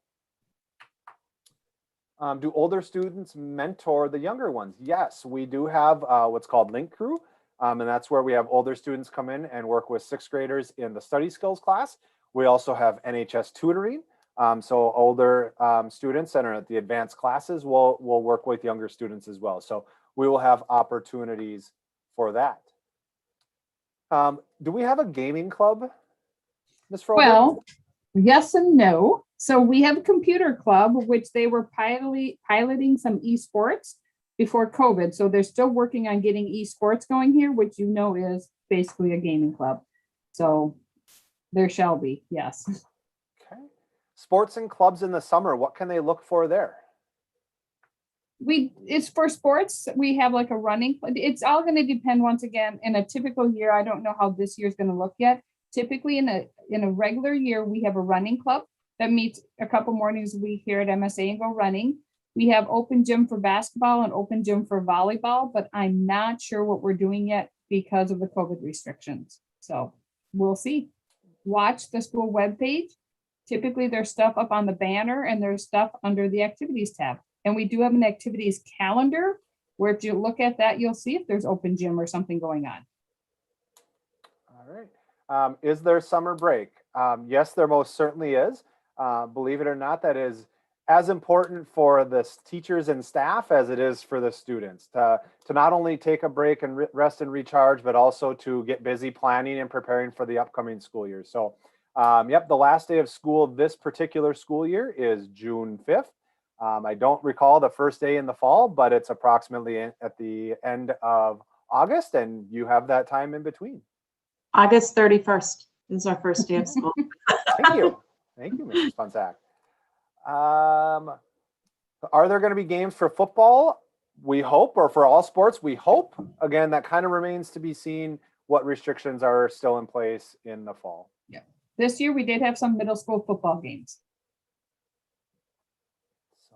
Do older students mentor the younger ones? Yes, we do have what's called Link Crew, and that's where we have older students come in and work with 6th graders in the study skills class. We also have NHS tutoring, so older students that are at the advanced classes will work with younger students as well. So we will have opportunities for that. Do we have a gaming club, Ms. Froberg? Well, yes and no. So we have a computer club, which they were piloting some esports before COVID. So they're still working on getting esports going here, which you know is basically a gaming club. So there shall be, yes. Okay. Sports and clubs in the summer, what can they look for there? It's for sports. We have like a running. It's all going to depend once again in a typical year. I don't know how this year is going to look yet. Typically in a regular year, we have a running club that meets a couple mornings a week here at MSA and go running. We have open gym for basketball and open gym for volleyball, but I'm not sure what we're doing yet because of the COVID restrictions. So we'll see. Watch the school webpage. Typically there's stuff up on the banner and there's stuff under the activities tab. And we do have an activities calendar where if you look at that, you'll see if there's open gym or something going on. All right. Is there summer break? Yes, there most certainly is. Believe it or not, that is as important for the teachers and staff as it is for the students to not only take a break and rest and recharge, but also to get busy planning and preparing for the upcoming school year. So, yep, the last day of school this particular school year is June 5th. I don't recall the first day in the fall, but it's approximately at the end of August, and you have that time in between. August 31st is our first day of school. Thank you. Thank you, Mrs. Funsack. Are there going to be games for football? We hope, or for all sports, we hope. Again, that kind of remains to be seen what restrictions are still in place in the fall. Yeah. This year we did have some middle school football games. So,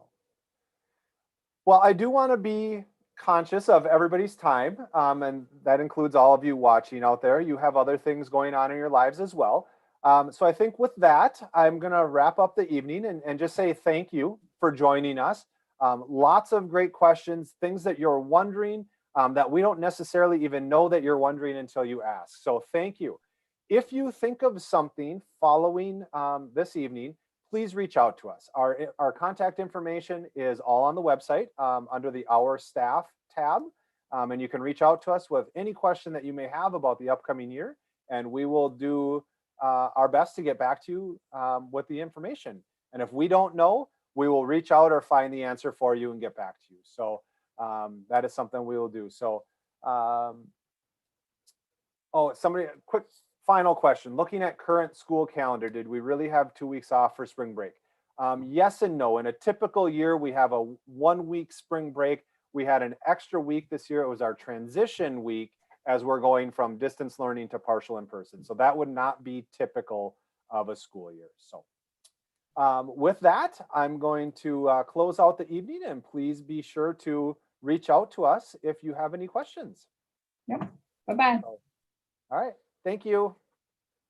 well, I do want to be conscious of everybody's time, and that includes all of you watching out there. You have other things going on in your lives as well. So I think with that, I'm going to wrap up the evening and just say thank you for joining us. Lots of great questions, things that you're wondering that we don't necessarily even know that you're wondering until you ask. So thank you. If you think of something following this evening, please reach out to us. Our contact information is all on the website under the Our Staff tab. And you can reach out to us with any question that you may have about the upcoming year, and we will do our best to get back to you with the information. And if we don't know, we will reach out or find the answer for you and get back to you. So that is something we will do. So, oh, somebody, quick final question. Looking at current school calendar, did we really have 2 weeks off for spring break? Yes and no. In a typical year, we have a 1 week spring break. We had an extra week this year. It was our transition week as we're going from distance learning to partial in person. So that would not be typical of a school year. So with that, I'm going to close out the evening, and please be sure to reach out to us if you have any questions. Yep. Bye-bye. All right. Thank you.